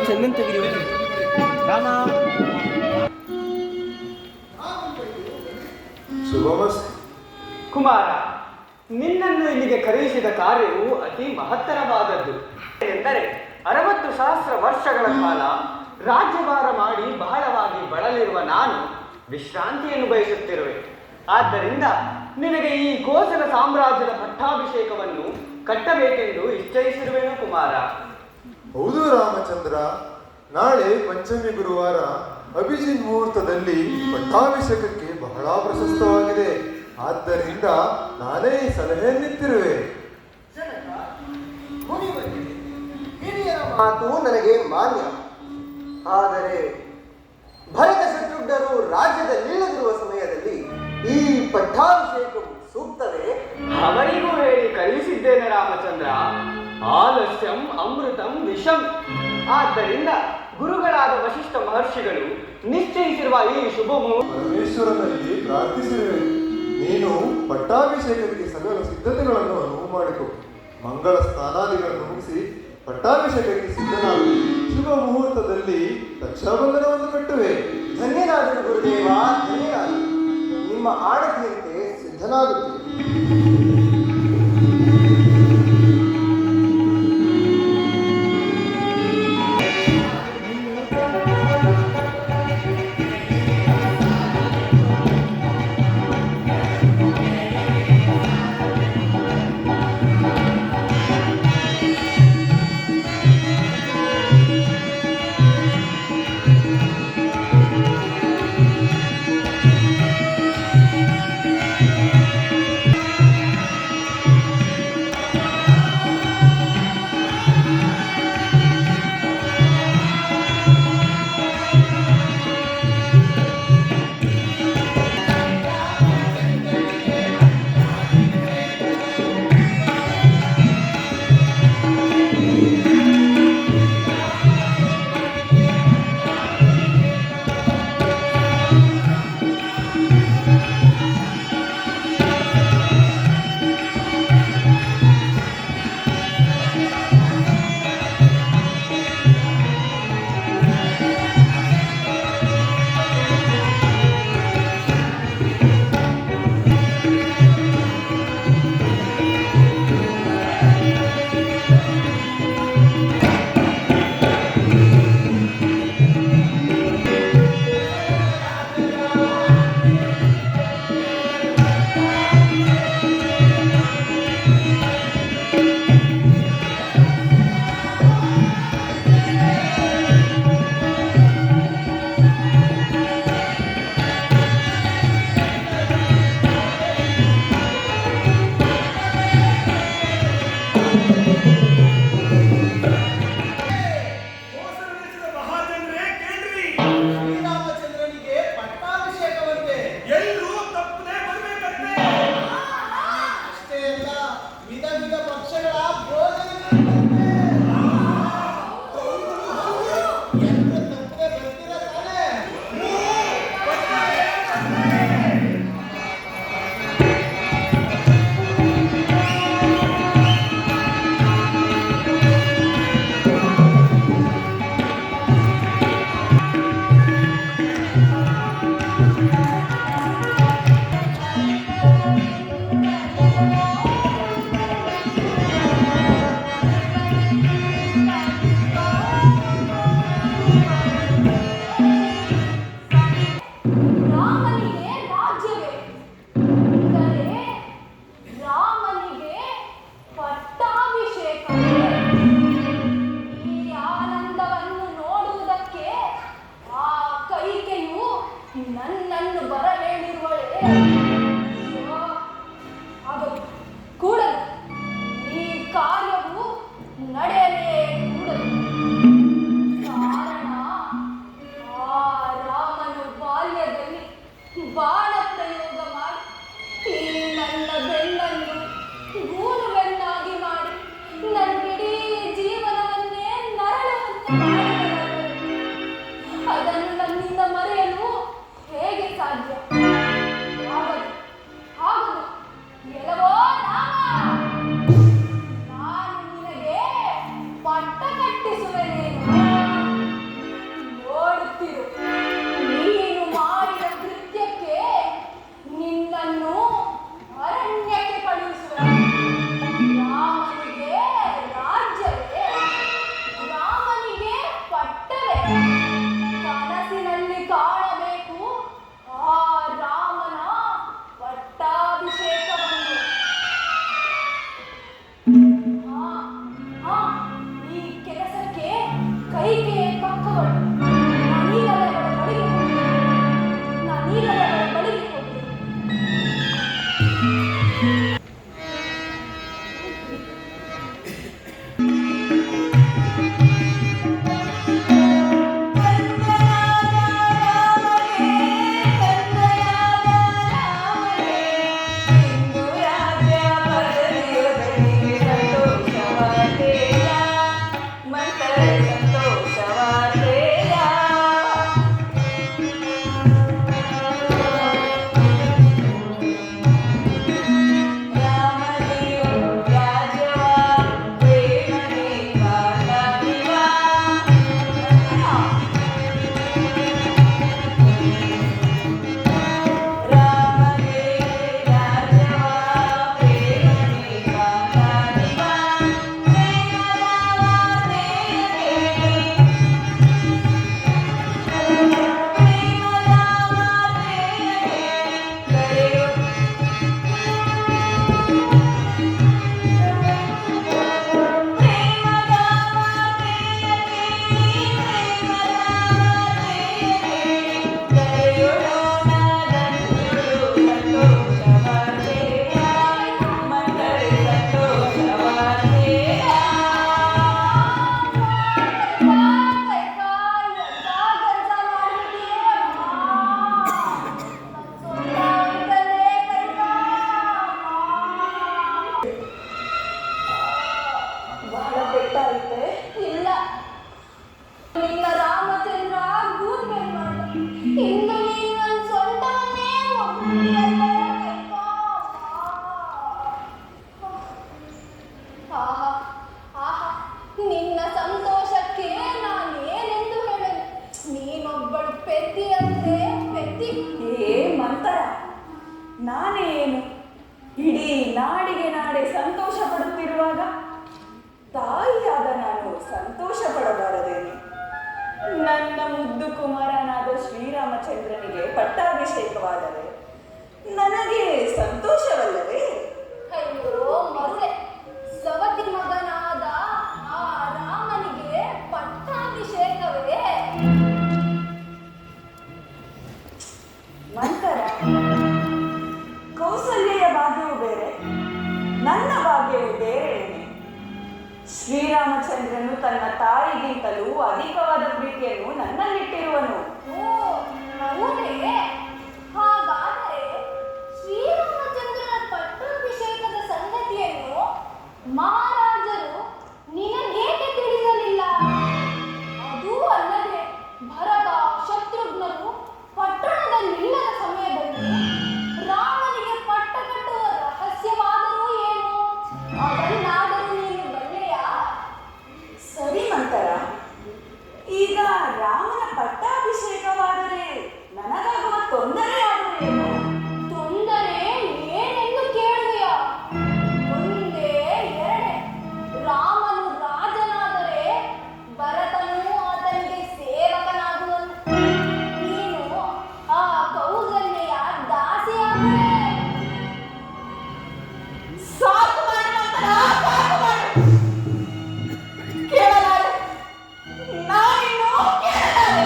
ಚಂದನ್ ತೆಗಿರಿ ರಾಮ. ಕುಮಾರ, ನಿನ್ನನ್ನು ಇಲ್ಲಿಗೆ ಕರೆಯಿಸಿದ ಕಾರ್ಯವು ಅತಿ ಮಹತ್ತರವಾದದ್ದು. ಎಂದರೆ 60,000 ವರ್ಷಗಳ ಕಾಲ ರಾಜ್ಯಭಾರ ಮಾಡಿ ಬಹಳವಾಗಿ ಬಳಲಿರುವ ನಾನು ವಿಶ್ರಾಂತಿಯನ್ನು ಬಯಸುತ್ತಿರುವೆ. ಆದ್ದರಿಂದ ನಿನಗೆ ಈ ಕೋಸಲ ಸಾಮ್ರಾಜ್ಯದ ಪಟ್ಟಾಭಿಷೇಕವನ್ನು ಕಟ್ಟಬೇಕೆಂದು ಇಚ್ಛಯಿಸಿರುವೆನು ಕುಮಾರ. ಹೌದು ರಾಮಚಂದ್ರ, ನಾಳೆ ಪಂಚಮಿ ಗುರುವಾರ ಅಭಿಜಿತ್ ಮುಹೂರ್ತದಲ್ಲಿ ಪಟ್ಟಾಭಿಷೇಕಕ್ಕೆ ಬಹಳ ಪ್ರಶಸ್ತವಾಗಿದೆ. ಆದ್ದರಿಂದ ನಾನೇ ಈ ಸಲಹೆಯನ್ನಿತ್ತಿರುವೆ. ಹಿರಿಯರ ಮಾತು ನನಗೆ ಮಾನ್ಯ. ಆದರೆ ಭರತ ಶತ್ರುಘ್ನರು ರಾಜ್ಯದಲ್ಲಿಲ್ಲದಿರುವ ಸಮಯದಲ್ಲಿ ಈ ಪಟ್ಟಾಭಿಷೇಕವು ಸೂಕ್ತವೇ? ಅವರಿಗೂ ಹೇಳಿ ಕಳುಹಿಸಿದ್ದೇನೆ ರಾಮಚಂದ್ರ. ಆಲಸ್ಯಂ ಅಮೃತಂ ವಿಷಂ. ಆದ್ದರಿಂದ ಗುರುಗಳಾದ ವಶಿಷ್ಠ ಮಹರ್ಷಿಗಳು ನಿಶ್ಚಯಿಸಿರುವ ಈ ಶುಭ ಪರಮೇಶ್ವರನಲ್ಲಿ ಪ್ರಾರ್ಥಿಸಿರುವೆ. ನೀನು ಪಟ್ಟಾಭಿಷೇಕಕ್ಕೆ ಸಕಲ ಸಿದ್ಧತೆಗಳನ್ನು ಅನುವು ಮಾಡಿಕೊ. ಮಂಗಳ ಸ್ನಾನಾದಿಗಳನ್ನು ಮುಗಿಸಿ ಪಟ್ಟಾಭಿಷೇಕಕ್ಕೆ ಸಿದ್ಧನಾಗು. ಶುಭ ಮುಹೂರ್ತದಲ್ಲಿ ರಕ್ಷಾಬಂಧನವನ್ನು ಕಟ್ಟುವೆ. ಧನ್ಯನಾದರು ಗುರುದೇವ, ಧನ್ಯನಾದರು. ನಿಮ್ಮ ಆಡತಿಯಂತೆ ಸಿದ್ಧನಾಗುತ್ತೇನೆ. ನಾನೇ ಏನು ಇಡೀ ನಾಡಿಗೆ ನಾಡೆ ಸಂತೋಷ ಪಡುತ್ತಿರುವಾಗ ತಾಯಿಯಾದ ನಾನು ಸಂತೋಷ ಪಡಬಾರದೇನೆ? ನನ್ನ ಮುದ್ದು ಕುಮಾರನಾದ ಶ್ರೀರಾಮಚಂದ್ರನಿಗೆ ಪಟ್ಟಾಭಿಷೇಕವಾದರೆ ನನಗೆ ಸಂತೋಷವಲ್ಲವೇ? ಅಯ್ಯೋ ಮರುಳೆ, ಸವತಿ ಮಗನಾದ ಆ ರಾಮನಿಗೆ ಪಟ್ಟಾಭಿಷೇಕವೇ? ನಂತರ ಕೌಸಲ್ಯೆಯ ಭಾಗ್ಯವು ಬೇರೆ, ನನ್ನ ಭಾಗ್ಯವು ಬೇರೆಯೇನೆ. ಶ್ರೀರಾಮಚಂದ್ರನು ತನ್ನ ತಾಯಿಗಿಂತಲೂ ಅಧಿಕವಾದ ಪ್ರೀತಿಯನ್ನು ನನ್ನಲ್ಲಿಟ್ಟಿರುವನು. ಓ ಹೌದೇ? ಹಾಗಾದರೆ ಶ್ರೀರಾಮಚಂದ್ರನ ಪಟ್ಟಾಭಿಷೇಕದ ಸಂಗತಿಯನ್ನು ಮಹಾರಾಜರು ನಿನಗೇಕೆ ತಿಳಿಸಲಿಲ್ಲ? ಅದೂ ಅಲ್ಲದೆ ಭರತ ಶತ್ರುಘ್ನರು ಪಟ್ಟಣದಲ್ಲಿಲ್ಲದ ಸಮಯದಲ್ಲಿ ರಾಮನಿಗೆ ಪಟ್ಟ ಕಟ್ಟುವ ರಹಸ್ಯವಾದರೂ ಏನು? ಅದನ್ನಾದರೂ ನೀನು ಬಲ್ಲೆಯಾ? ಸರಿ ಮಂತರ, ಈಗ ರಾಮನ ಪಟ್ಟಾಭಿಷೇಕವಾದರೆ ನನಗಾಗುವ ತೊಂದರೆಯಾದರೇನು? ತೊಂದರೆ ಏನೆಂದು ಕೇಳುವೆಯ? ಒಂದೇ ಎರಡೇ. ರಾಮನು ರಾಜನಾದರೆ ಭರತನು ಆತನಿಗೆ ಸೇವಕನಾಗುವನು. ನೀನು ಆ ಕೌಸಲ್ಯೆಯ ದಾಸಿಯಾಗುವೆ. ಸಾಕು ಮಾಡು ಮಂತರ, ಸಾಕು ಮಾಡು. ಕೇಳಲಾರೆ, ನಾನಿನ್ನು ಕೇಳಲಾರೆ.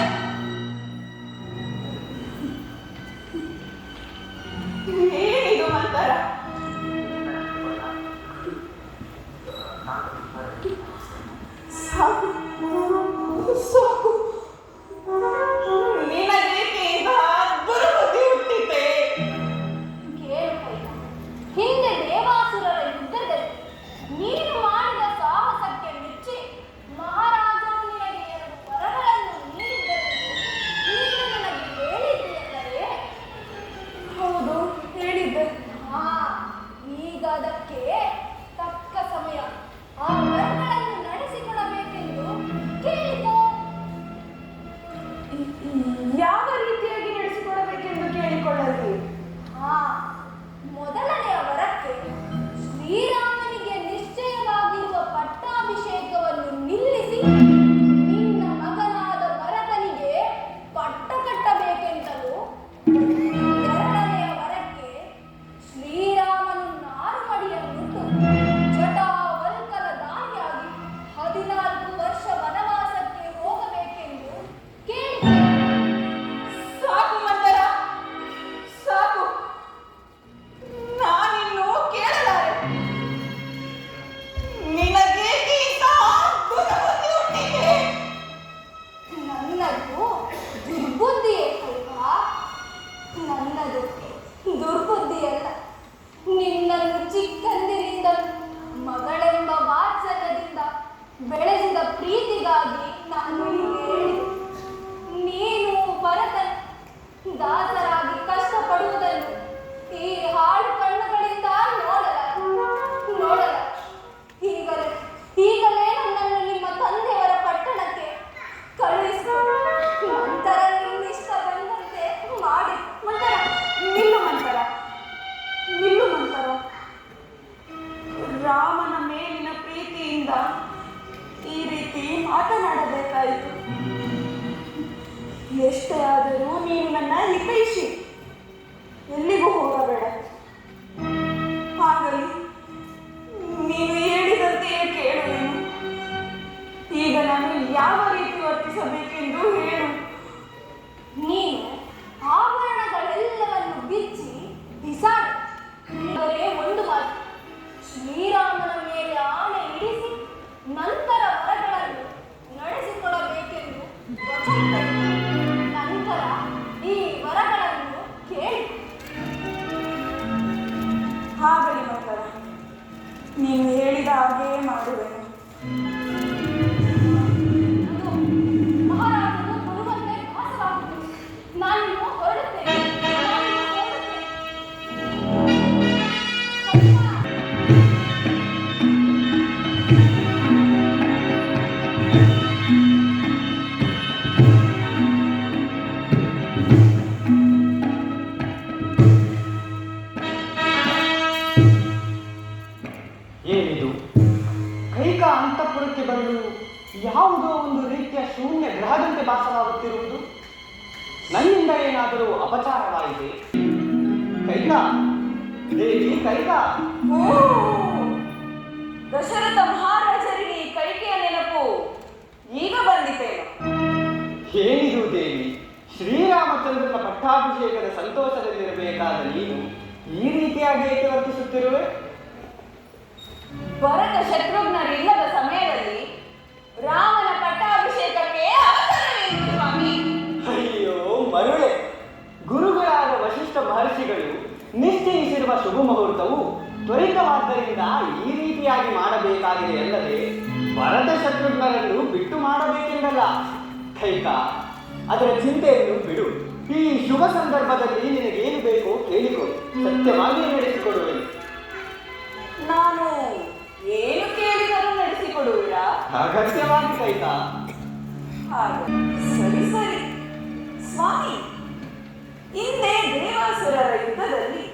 ಏನಿದು ಮಂತರ? ಸಾಕು ಸಾಕು. ನಿನಗೇಕೆ ಈಗ ದುರ್ಬುದ್ಧಿ ಹುಟ್ಟಿತೆ? ಕೇಳು ಕೈಲ, ಹಿಂದೆ ದೇವಾಸುರರ ಯುದ್ಧದಲ್ಲಿ ನೀನು ಮಾಡಿದ ಸಾಹಸಕ್ಕೆ ಮೆಚ್ಚಿ ಮಹಾರಾಜರು ನಿನಗೆ 2 ವರಗಳನ್ನು ನೀಡಿದ್ದರೆಂದು ನೀನು ನನಗೆ ಹೇಳಿದ್ದೀಯಲ್ಲವೇ? ಹೌದು, ಹೇಳಿದ್ದೆ. ಹಾ, ಈಗ ಅದಕ್ಕೆ ತಕ್ಕ ಸಮಯ. ಆ ವರಗಳನ್ನು ನಡೆಸಿಕೊಡಬೇಕೆಂದು ಕೇಳಿಕೋ. ಯಾವ ರೀತಿಯಾಗಿ ನಡೆಸಿಕೊಳ್ಳಬೇಕೆಂದು ಕೇಳಿಕೊಳ್ಳಲಿ? ಹಾ, ಮೊದಲನೆಯ ವರಕ್ಕೆ ಶ್ರೀರಾಮನಿಗೆ ನಿಶ್ಚಯವಾಗಿರುವ ಪಟ್ಟಾಭಿಷೇಕವನ್ನು ನಿಲ್ಲಿಸಿ ನಿನ್ನ ಮಗನಾದ ಭರತನಿಗೆ ಪಟ್ಟ ಕಟ್ಟಬೇಕೆಂತಲೂ, ಎರಡನೆಯ ವರಕ್ಕೆ ಶ್ರೀರಾಮನು ನಾರುಮಡಿಯನ್ನುಟ್ಟು ಜಟಾವಲ್ಕಲ ದಾರಿಯಾಗಿ 14 ವರ್ಷ ವನವಾಸಕ್ಕೆ ಹೋಗಬೇಕೆಂದು ಕೇಳಿದೆ. ಸಾಕು ಮಂತರ, ಸಾಕು. ನಾನಿನ್ನು ಕೇಳಲಾರೆ. ನಿನಗೇಕೆ ಇಂತಹ ದುರ್ಬುದ್ಧಿ ಹುಟ್ಟಿದೆ? ನನ್ನದು ದುರ್ಬುದ್ಧಿಯೇ ಅಲ್ವಾ? ನನ್ನದು ದುರ್ಬುದ್ಧಿಯಲ್ಲ. ನಿನ್ನನ್ನು ಚಿಕ್ಕಂದಿನಿಂದ ಮಗಳೆಂಬ ವಾತ್ಸಲ್ಯದಿಂದ ಬೆಳೆಸಿದ ಪ್ರೀತಿಗಾಗಿ ನಾನು ಹೇಳಿ ನೀನು ಭರತ ದಾಸರಾಗಿ ಕಷ್ಟಪಡುವುದನ್ನು ಈ ಹಾಳು ಕಣ್ಣುಗಳಿಂದ ನೋಡಲ. ಈಗಲೇ ನನ್ನನ್ನು ನಿಮ್ಮ ತಂದೆಯವರ ಪಟ್ಟಣಕ್ಕೆ ಕಳುಹಿಸು. ನಂತರ ನಿನ್ನಿಷ್ಟ ಬಂದಂತೆ ಮಾಡಿ. ಮಂತರ, ನಿಲ್ಲು ಮಂತರ, ನಿಲ್ಲು ಮಂತರ. ರಾಮನ ಮೇಲಿನ ಪ್ರೀತಿಯಿಂದ ಈ ರೀತಿ ಮಾತನಾಡಬೇಕಾಯಿತು. ಎಷ್ಟೇ ಆದರೂ ನೀನು ನನ್ನ ಹಿತೈಷಿ, ಎಲ್ಲಿಗೂ ಹೋಗಬೇಡ. ಆಗಲಿ, ನೀನು ಹೇಳಿದಂತೆಯೇ ಕೇಳುವೆನು. ಈಗ ನಾನು ಯಾವ ರೀತಿ ವರ್ತಿಸಬೇಕೆಂದು ಹೇಳು. ನೀನು ಆಭರಣಗಳೆಲ್ಲವನ್ನು ಬಿಚ್ಚಿ ಬಿಸಾಡು. ಅಂದರೆ ಒಂದು ಮಾತು, ಶ್ರೀರಾಮನ ಮೇಲೆ ಆಣೆ ಇಡಿಸಿ ನಂತರ ವರಗಳನ್ನು ನಡೆಸಿಕೊಡಬೇಕೆಂದು ವಚನ ಕೊಡು. ನಂತರ ಈ ವರಗಳನ್ನು ಕೇಳಿ. ಆಗಲಿ ಮಂತರ, ನೀನು ಹೇಳಿದ ಹಾಗೆಯೇ ಮಾಡುವೆನು. ಮಹಾರಾಜರು ಬರುವಂತೆ ಭಾಸವಾಗುತ್ತದೆ. ನಾನು ಹೊರಡುತ್ತೇನೆ. ಶೂನ್ಯ ಗ್ರಹದಂತೆ ಭಾಸವಾಗುತ್ತಿರುವುದು? ನನ್ನಿಂದ ಏನಾದರೂ ಅಪಚಾರವಾಯಿತೆ? ಕೈಕಾ, ದೇವಿ ಕೈಕಾ. ಓ, ದಶರಥ ಮಹಾರಾಜರಿಗೆ ಈ ಕೈಕೆಯ ನೆನಪು ಈಗ ಬಂದಿತೇನು? ಏನಿದು ದೇವಿ? ಶ್ರೀರಾಮಚಂದ್ರನ ಪಟ್ಟಾಭಿಷೇಕದ ಸಂತೋಷದಲ್ಲಿರಬೇಕಾದ ನೀನು ಈ ರೀತಿಯಾಗಿ ಏಕೆ ವರ್ತಿಸುತ್ತಿರುವೆ? ಭರತ ಶತ್ರುಘ್ನರಿಲ್ಲದ ಸಮಯದಲ್ಲಿ ರಾಮನ ಪಟ್ಟಾಭಿಷೇಕಕ್ಕೆ ಅವಸರವೇನು ಸ್ವಾಮಿ? ಅಯ್ಯೋ ಮರುಳೆ, ಗುರುಗಳಾದ ವಶಿಷ್ಠ ಮಹರ್ಷಿಗಳು ನಿಶ್ಚಯಿಸಿರುವ ಶುಭ ಮುಹೂರ್ತವು ತ್ವರಿತವಾದ್ದರಿಂದ ಈ ರೀತಿಯಾಗಿ ಮಾಡಬೇಕಾಗಿದೆ ಅಲ್ಲದೆ ಭರತ ಶತ್ರುಘ್ನರನ್ನು ಬಿಟ್ಟು ಮಾಡಬೇಕೆಂದಲ್ಲ. ಕೈಕಾ, ಅದರ ಚಿಂತೆಯನ್ನು ಬಿಡು. ಈ ಶುಭ ಸಂದರ್ಭದಲ್ಲಿ ನಿನಗೇನು ಬೇಕೋ ಕೇಳಿಕೊ, ಸತ್ಯವಾಗಿಯೇ ನಡೆಸಿಕೊಡುವೆನು. ನಾನು ಏನು ಕೇಳಿದರೂ ನಡೆಸಿಕೊಡುವಿರಾ? ಅಗತ್ಯವಾಗಿ ಕೈಕಾ. ಹಾಗೆ ಸರಿ ಸರಿ ಸ್ವಾಮಿ. ಹಿಂದೆ ದೇವಾಸುರರ ಯುದ್ಧದಲ್ಲಿ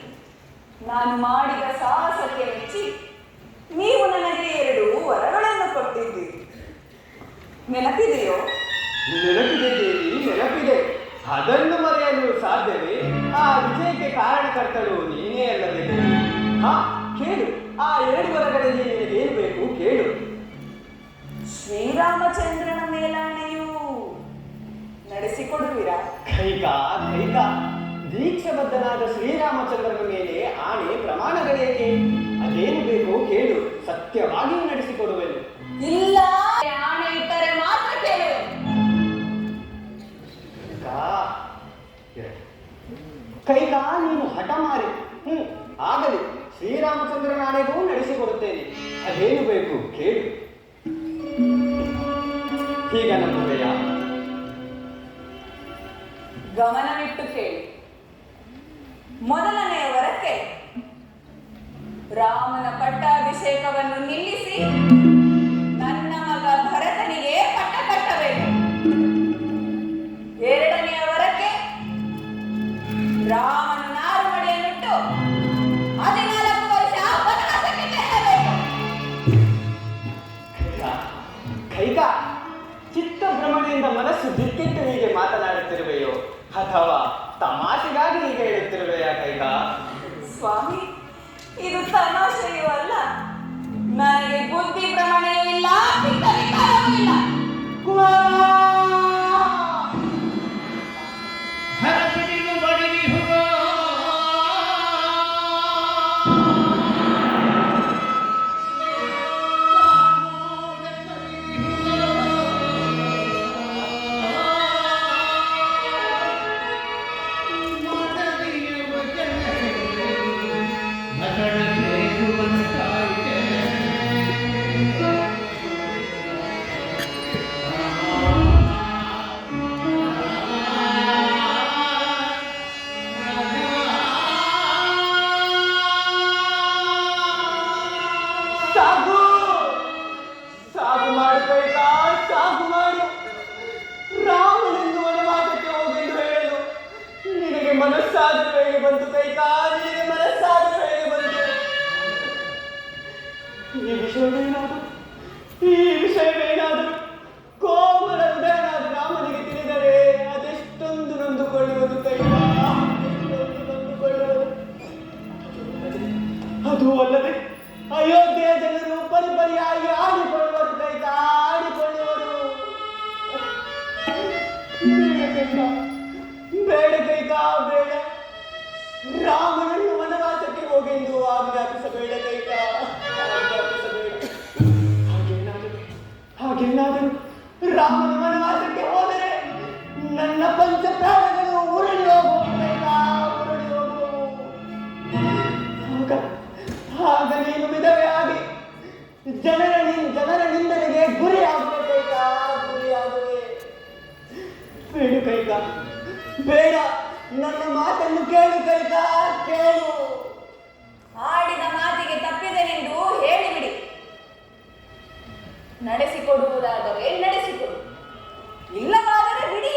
ನಾನು ಮಾಡಿದ ಸಾಹಸಕ್ಕೆ ಮೆಚ್ಚಿ ನೀವು ನನಗೆ 2 ವರಗಳನ್ನು ಕೊಟ್ಟಿದ್ದೀರಿ. ನೆನಪಿದೆಯೋ? ನೆನಪಿದೆ ದೇವಿ, ನೆನಪಿದೆ. ಅದನ್ನು ಮರೆಯಲು ಸಾಧ್ಯವೇ? ಆ ವಿಜಯಕ್ಕೆ ಕಾರಣಕರ್ತಳು ನೀನೇ ಅಲ್ಲದೆ? ಹಾ, ಕೇಳು. ಆ 2 ವರಗಳಲ್ಲಿ ನಿನಗೇನು ಬೇಕು ಕೇಳು. ಶ್ರೀರಾಮಚಂದ್ರನ ಮೇಲಾಣೆಯು ನಡೆಸಿಕೊಡುವಿರಾ? ಕೈಕಾ, ಕೈಕಾ, ದೀಕ್ಷಾಬದ್ಧನಾದ ಶ್ರೀರಾಮಚಂದ್ರನ ಮೇಲೆ ಆಣೆ ಪ್ರಮಾಣಗಳೇಕೆ? ಅದೇನು ಬೇಕೋ ಕೇಳು, ಸತ್ಯವಾಗಿಯೂ ನಡೆಸಿಕೊಡುವೆನು. ಇಲ್ಲ, ಆಣೆ ಇಟ್ಟರೆ ಮಾತ್ರ ಕೇಳುವೆ. ಕೈಕಾ, ನೀನು ಹಠಮಾರಿ. ಆಗಲಿ, ಶ್ರೀರಾಮಚಂದ್ರನ ಆಣೆಗೂ ನಡೆಸಿಕೊಡುತ್ತೇನೆ. ಅದೇನು ಬೇಕು ಕೇಳು. ಈಗ ನಂಬುವೆಯಾ? ಗಮನವಿಟ್ಟು ಕೇಳಿ. ಮೊದಲನೆಯ ವರಕ್ಕೆ ರಾಮನ ಪಟ್ಟಾಭಿಷೇಕವನ್ನು ನಿಲ್ಲಿಸಿ ನನ್ನ ಮಗ ಭರತನಿಗೆ ಪಟ್ಟ ಕಟ್ಟಬೇಕು. ಎರಡನೆಯ ವರಕ್ಕೆ ರಾಮನ ನಾರುಮಡಿಯನ್ನಿಟ್ಟು 14 ವರ್ಷ ವನವಾಸಕ್ಕೆ ತೆರಳಬೇಕು. ಕೈಕಾ, ಚಿತ್ತಭ್ರಮಣೆಯಿಂದ ಮನಸ್ಸು ದಿಕ್ಕಿಟ್ಟು ಹೀಗೆ ಮಾತನಾಡುತ್ತಿರುವೆಯೋ ಅಥವಾ ತಮಾಷೆಗಾಗಿ ಹೀಗೆ ಹೇಳುತ್ತಿರುವೆಯಾ ಕೈಕಾ? ಸ್ವಾಮಿ, ಇದು ತಮಾಷೆಯೂ ಅಲ್ಲ, ನನಗೆ ಬುದ್ಧಿ ಭ್ರಮಣೆಯೂ ಇಲ್ಲ, ಚಿತ್ತ ವಿಕಾರವೂ ಇಲ್ಲ. ಸಾಕು ಸಾಕು ಮಾಡು ಕೈಕಾ, ಸಾಕು ಮಾಡು. ರಾಮನೆಂದು ವನವಾಸಕ್ಕೆ ಹೋಗೆಂದು ಹೇಳಲು ನಿನಗೆ ಮನಸ್ಸಾದರೂ ಹೇಗೆ ಬಂತು ಕೈಕಾ? ನಿನಗೆ ಮನಸ್ಸಾದರೂ ಹೇಗೆ ಬಂತು? ಈ ವಿಷಯವೇನಾದರೂ ಕೋಮಲ ಹೃದಯನಾದ ರಾಮನಿಗೆ ತಿಳಿದರೆ ಅದೆಷ್ಟೊಂದು ನೊಂದುಕೊಳ್ಳುವುದು ಕೈಕಾ, ಅದೆಷ್ಟೊಂದು ನೊಂದುಕೊಳ್ಳುವುದು. ಅದು ಅಲ್ಲದೆ ಅಯೋಧ್ಯೆಯ ಜನರು ಪರಿಪರಿಯಾಗಿ ಆಡಿಕೊಳ್ಳುವರು ಕೈಕಾ, ಆಡಿಕೊಳ್ಳುವರು. ಬೇಡ ಕೈಕಾ, ಬೇಡ. ರಾಮನನ್ನು ವನವಾಸಕ್ಕೆ ಹೋಗೆಂದು ಆಜ್ಞಾಪಿಸಬೇಡ ಕೈಕಾ, ಆಜ್ಞಾಪಿಸಬೇಡ. ಹಾಗೇನಾದರೂ ರಾಮನ ವನವಾಸಕ್ಕೆ ಹೋದರೆ ನನ್ನ ಪಂಚ ಪ್ರಾಣಗಳು ಉರುಳಿ ಹೋಗುವುದು ಕೈಕಾ, ಉರುಳಿ ಹೋಗುವು. ಆಗ ನೀನು ವಿಧವೆ ಆಗಿ ಜನರ ನಿಂದನೆಗೆ ಗುರಿಯಾಗುವೆ ಕೈಕಾ, ಗುರಿಯಾಗುವೆ. ಬೇಡ ಕೈಕಾ, ಬೇಡ. ನನ್ನ ಮಾತನ್ನು ಕೇಳು ಕೈಕಾ, ಕೇಳು. ಆಡಿದ ಮಾತಿಗೆ ತಪ್ಪಿದೆನೆಂದು ಹೇಳಿಬಿಡಿ. ನಡೆಸಿಕೊಡುವುದಾದರೆ ನಡೆಸಿಕೊಡು, ಇಲ್ಲವಾದರೆ ಬಿಡಿ.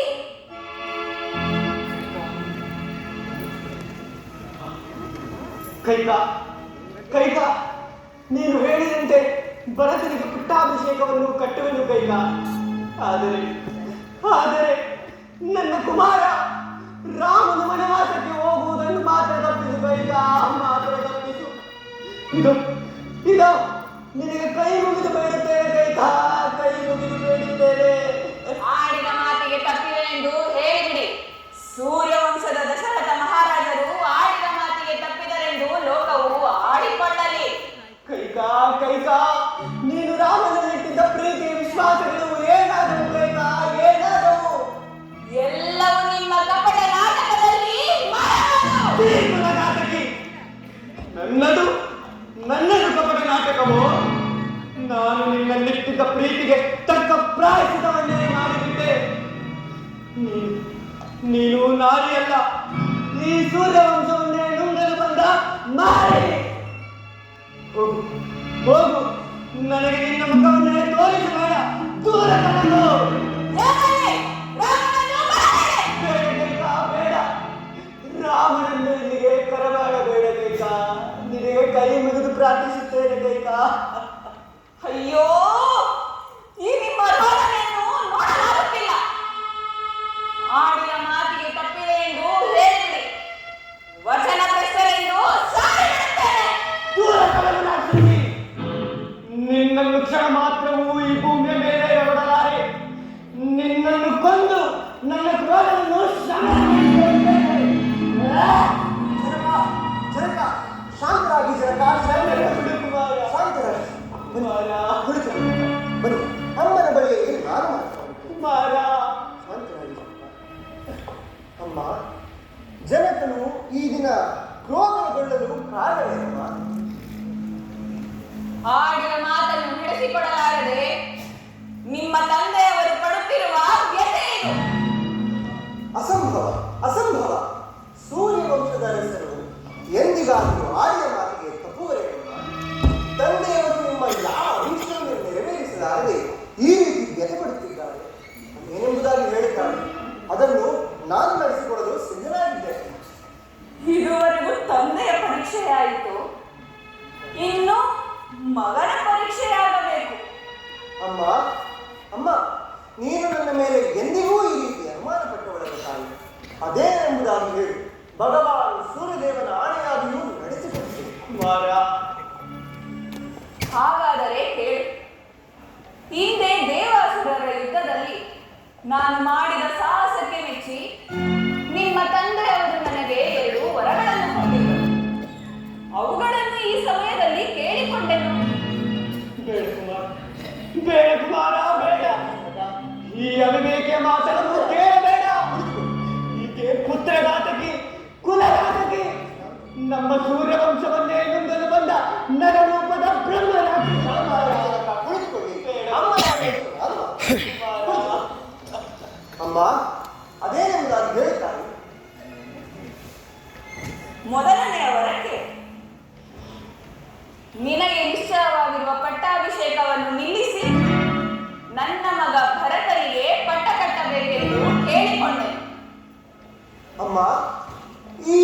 ಕೈಕಾ, ಕೈಕಾ, ನೀನು ಹೇಳಿದಂತೆ ಭರತನಿಗೆ ಪಟ್ಟಾಭಿಷೇಕವನ್ನು ಕಟ್ಟುವೆನು ಕೈಕಾ. ಆದರೆ ಆದರೆ ನನ್ನ ಕುಮಾರ ರಾಮನ ವನವಾಸಕ್ಕೆ ಹೋಗುವುದನ್ನು ಮಾತ್ರ ತಪ್ಪಿಸಬೇಕಾ? ಮಾತ್ರ ತಪ್ಪಿಸು. ಇದು ಇದು ನಿನಗೆ ಕೈ ಮುಗಿದು ಬೇಡುತ್ತೇನೆ ಕೈಕಾ, ಕೈ ಮುಗಿದು ಬೇಡುತ್ತೇನೆ. ಆಡಿದ ಮಾತಿಗೆ ತಪ್ಪಿದೆ ಎಂದು ಹೇಳಿಬಿಡಿ. ಸೂರ್ಯವಂಶದ ದಶರಥ ಮಹಾರಾಜರು ಆಡಿದ ಮಾತಿಗೆ ತಪ್ಪಿದರೆಂದು ಲೋಕವು ಆಡಿಕೊಳ್ಳಲಿ. ಕೈಕಾ ಕೈಕಾ, ನೀನು ರಾಮನಲ್ಲಿಟ್ಟಿದ್ದ ಪ್ರೀತಿ ವಿಶ್ವಾಸಗಳು ಏನಾದವು ಕೈಕಾ, ಏನಾದವು? ಎಲ್ಲವೂ ನಿಮ್ಮ ಕಪಟ ನಾಟಕದಲ್ಲಿ ನಾಟಕಿ ನನ್ನದು ನನ್ನದು ಕಪಟ ನಾಟಕವೋ? ನಾನು ನಿನ್ನಲ್ಲಿಟ್ಟಿದ್ದ ಪ್ರೀತಿಗೆ ತಕ್ಕ ಪ್ರಾಯಶ್ಚಿತವನ್ನೇ ಮಾಡಿಬಿಟ್ಟೆ. ನೀನು ನಾರಿಯಲ್ಲ, ಈ ಸೂರ್ಯವಂಶವನ್ನೇ ನುಂಗಲು ಬಂದ ನಾರಿ. ಹೋಗು ಹೋಗು, ನನಗೆ ನಿನ್ನ ಮುಖವನ್ನೇ ತೋರಿಸಬೇಡ, ದೂರ ಕಳೆದು. ಬೇಡ, ರಾಮನನ್ನು ಇಲ್ಲಿಗೆ ಕರಬೇಡ ಕೈಕಾ, ನಿನಗೆ ಕೈ ಮುಗಿದು ಪ್ರಾರ್ಥಿಸುತ್ತೇನೆ ಕೈಕಾ. ಅಯ್ಯೋ, ಈ ನಿಮ್ಮ ರೋದನೆಯನ್ನು ನೋಡಲಾಗುತ್ತಿಲ್ಲ. ಆಡಿದ ಮಾತಿಗೆ ತಪ್ಪಿದೆ ಎಂದು ಹೇಳಿಬಿಡಿ. ವಚನ ಭ್ರಷ್ಟರೆಂದು ಸಾರಿಬಿಡುತ್ತೇನೆ. ದೂರ ಕಳೆದು ನಿನ್ನನ್ನು ಕ್ಷಣ ಮಾತ್ರವೂ ಈ ಭೂಮಿಯ ಮೇಲೆ ಹೊಡಲಾರೆ. ನಿನ್ನನ್ನು ಕೊಂದು ನನ್ನ ಕ್ರೋಧವನ್ನು ಜನಕ ಶಾಂತರಾಗಿ ಜನಕ, ಶಾಂತರಾಗಿ ಬನ್ನಿ, ಅಮ್ಮನ ಬಳಿಯಲ್ಲಿ ನಾನು ಶಾಂತರಾಗಿ. ಅಮ್ಮ, ಜನಕನು ಈ ದಿನ ಕ್ರೋಧಗೊಳ್ಳಲು ಕಾರಣವೇನಮ್ಮ? ಆಡಿದ ಮಾತನ್ನು ನಡೆಸಿಕೊಡಲಾರದೆ ನಿಮ್ಮ ತಂದೆಯವರು ಪಡುತ್ತಿರುವ ವ್ಯಥೆ ಇದು. ಅಸಂಭವ, ಅಸಂಭವ. ಸೂರ್ಯವಂಶದ ಅರಸರು ಎಂದಿಗಾದರೂ ಆಡಿದ ಮಾತಿಗೆ ತಪ್ಪುವರೇನಮ್ಮ? ತಂದೆಯವರು ನಿಮ್ಮ ಯಾವ ಅಭೀಷ್ಟವನ್ನು ನೆರವೇರಿಸಲಾರದೆ ಈ ರೀತಿ ವ್ಯಥೆಪಡುತ್ತಿದ್ದಾರೆ. ಏನೆಂಬುದಾಗಿ ಹೇಳಿದ್ದಾರೆ, ಅದನ್ನು ನಾನು ನಡೆಸಿಕೊಡಲು ಸಿದ್ಧನಾಗಿದ್ದೇನೆ. ಇದುವರೆಗೂ ತಂದೆಯ ಪರೀಕ್ಷೆಯಾಯಿತು, ಇನ್ನು ಮಗನ ಪರೀಕ್ಷೆಯಾಗಬೇಕು. ಅಮ್ಮ, ಅಮ್ಮ, ನೀನು ನನ್ನ ಮೇಲೆ ಎಂದಿಗೂ ಈ ರೀತಿ ಅನುಮಾನ ಪಟ್ಟವಳಲ್ಲ ತಾಯಿ. ಅದೇನೆಂಬುದಾಗಿ ಹೇಳು. ಭಗವಾನ್ ಸೂರ್ಯದೇವನ ಆಣೆಯಾಗಿಯೂ ನಡೆಸಿಕೊಡುತ್ತೇನೆ. ಹಾಗಾದರೆ ಕೇಳು. ಹಿಂದೆ ದೇವಾಸುರರ ಯುದ್ಧದಲ್ಲಿ ನಾನು ಮಾಡಿದ ಸಾಹಸಕ್ಕೆ ಮೆಚ್ಚಿ ನಿಮ್ಮ ತಂದೆಯವರು ನನಗೆ 2 ವರಗಳನ್ನು ಕೊಟ್ಟಿದ್ದರು. ಅವುಗಳನ್ನು ಈ ಸಮಯದಲ್ಲಿ ಕೇಳಿಕೊಂಡೆನು. ಬೇಡ ಕುಮಾರ, ಬೇಡ. ಈ ಅವಿವೇಕಿಯ ಮಾತನ್ನು ಕೇಳಬೇಡ. ಈಕೆ ಪುತ್ರಘಾತಕಿ, ಕುಲಘಾತಕಿ, ನಮ್ಮ ಸೂರ್ಯವಂಶವನ್ನೇ ನುಂಗಲು ಬಂದ ನರರೂಪದ ಬ್ರಹ್ಮರಾಕ್ಷಿ. ಅಮ್ಮ, ಅದೇನೆಂಬುದಾಗಿ ಹೇಳುತ್ತಾರೆ. ಮೊದಲನೆಯ ವರಕ್ಕೆ ನಿನಗೆ ನಿಶ್ಚಯವಾಗಿರುವ ಪಟ್ಟಾಭಿಷೇಕವನ್ನು ನಿಲ್ಲಿಸಿ ನನ್ನ ಮಗ ಭರತನಿಗೆ ಪಟ್ಟ ಕಟ್ಟಬೇಕೆಂದು ಕೇಳಿಕೊಂಡೆ. ಅಮ್ಮ, ಈ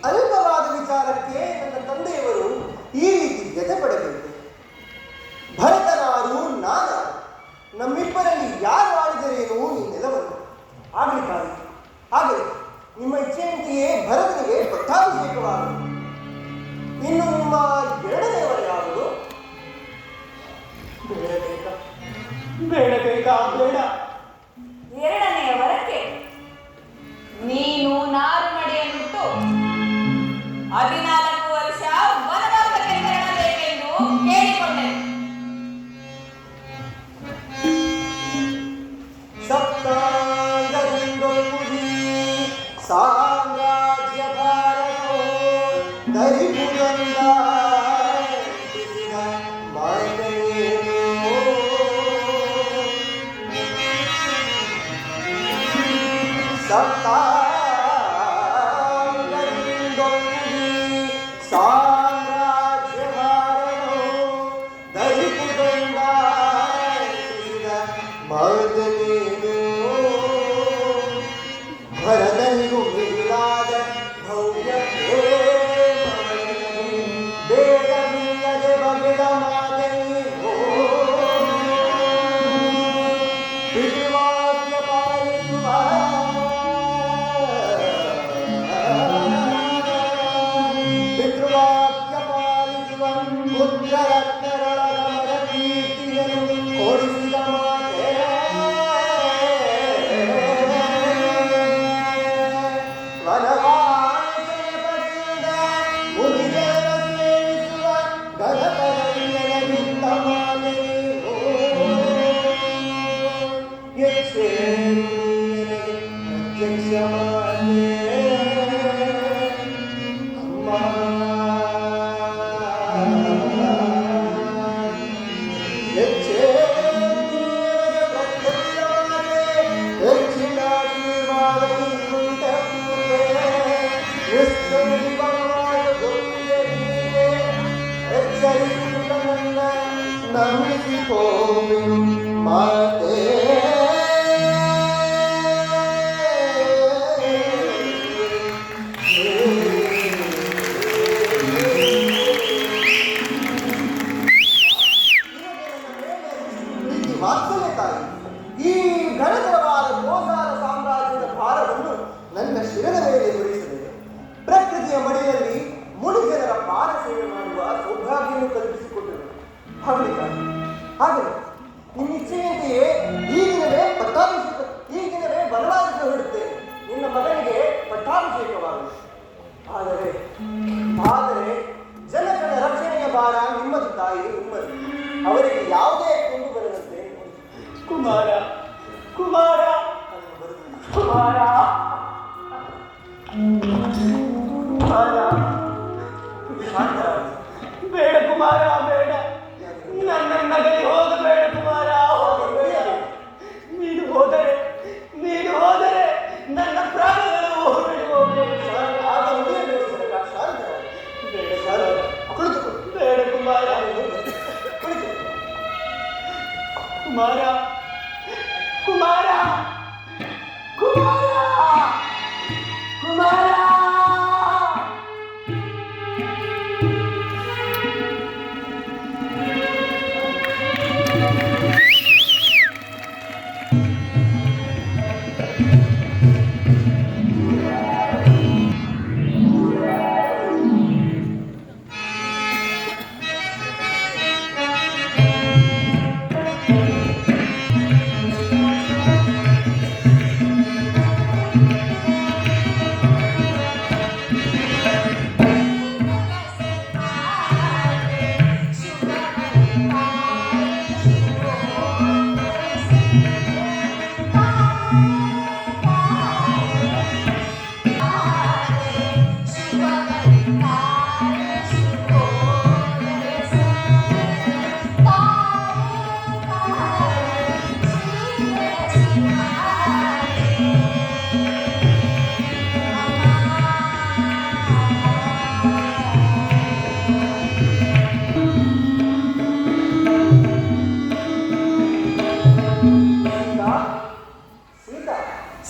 ಅಲ್ಪವಾದ ವಿಚಾರಕ್ಕೆ ನನ್ನ ತಂದೆಯವರು ಈ ರೀತಿ ವ್ಯಥೆಪಡಬೇಕು. ಭರತನಾರು ನಾನಾರು, ನಮ್ಮಿಬ್ಬರಲ್ಲಿ ಯಾರು ಆಡಿದರೇನು ನಿನ್ನೆಲ್ಲವನ್ನು ಆಗಲಿಕ್ಕಾಗಿ. ಹಾಗೆ ನಿಮ್ಮ ಇಚ್ಛೆಯಂತೆಯೇ ಭರತನಿಗೆ ಪಟ್ಟಾಭಿಷೇಕವಾಗುವುದು. ಇನ್ನು ನಿಮ್ಮ ಎರಡನೆಯವರ ಯಾವುದು? ಬೇಡ ಕೈಕಾ, ಬೇಡ. ಎರಡನೆಯ ವರಕ್ಕೆ ನೀನು ನಾರು ಮಡಿಯನ್ನುಟ್ಟು 14 ವರ್ಷ ವನವಾಸಕ್ಕೆ ತೆರಳಬೇಕೆಂದು ಕೇಳಿಕೊಂಡೆ. ಸಪ್ತಾಂಗದಿಂದೊಪ್ಪುದಿ ಸಾಮ್ರಾಜ್ಯ ಭಾರತೋ ದರಿಪುರಂದ ಸಪ್ತಾಂಗದಿಂದೊಪ್ಪುದಿ ಸಾಮ್ರಾಜ್ಯ ಭಾರತೋ ದರಿಪುರಂದ ಮರ್ದನೇನು ಭರತನಿಗೂ ಮಿಗಿಲಾದ ಭವ್ಯ ಬೇಡವಿಲ್ಲದೆ ಬಗೆದ ಮಾತೆಯೋ ಪಿತೃವಾಕ್ಯ ಪಾಲಿಸಿ ಮುದ್ರರತ್ನರೊಳಗಮರ ಕೀರ್ತಿಯನ್ನು ಓಡಿಸಿದ ಮಾತೆ ವನವಾಸೆಯ ಪಡೆದ ಮುನಿಜರ ಸೇವಿಸುವ ಗಣಪರಯ್ಯನ ಬಿದ್ದ ಮಾತೆ ಪ್ರತ್ಯಕ್ಷ ಮಾತೆ ಅಮ್ಮ ನಮಿಸಿಕೋ ಮಾತೆ ವಾತ್ಸಲ್ಯ ತಾಯಿ, ಈ ಘನತರವಾದ ಗೋಸಾರ ಸಾಮ್ರಾಜ್ಯದ ಭಾರವನ್ನು ನನ್ನ ಶಿರದ ಮೇಲೆ ಹೊರಿಸಲಿದೆ. ಪ್ರಕೃತಿಯ ಮಡಿಯಲ್ಲಿ ಮುಳುಜನರ ಪಾದ ಸೇವೆ ಮಾಡುವ ಸೌಭಾಗ್ಯವನ್ನು ಕಲ್ಪಿಸಿಕೊಟ್ಟರು. ಹಾಗೆ ನಿನ್ನಿಚ್ಛೆಯಂತೆಯೇ ಈಗಿನವೇ ಬಲವಾದಕ್ಕೆ ಹೊರಡುತ್ತೇನೆ. ನಿನ್ನ ಮಗನಿಗೆ ಪಟ್ಟಾಭಿಷೇಕವಾಗಲಿ. ಆದರೆ ಜನಗಳ ರಕ್ಷಣೆಯ ಭಾರ ನಿಮ್ಮದು ತಾಯಿ, ನಿಮ್ಮದು. ಅವರಿಗೆ ಯಾವುದೇ ಕೊಂದು ಬರದಂತೆ ಕುಮಾರ ಕುಮಾರ ಕುಮಾರ ಕುಮಾರ ಬೇಡ ಕುಮಾರ, ಬೇಡ. ನನ್ನ ನಗರಿ ಹೋಗಬೇಡ ಕುಮಾರ, ಹೋಗಬೇಡ. ನೀನು ಹೋದರೆ ನನ್ನ ಪ್ರಾಣಗಳು ಹೋಗಬೇಕು. ಬೇಡ ಕುಮಾರ, ಕುಮಾರ ಕುಮಾರ ಕುಮಾರ ಕುಮಾರ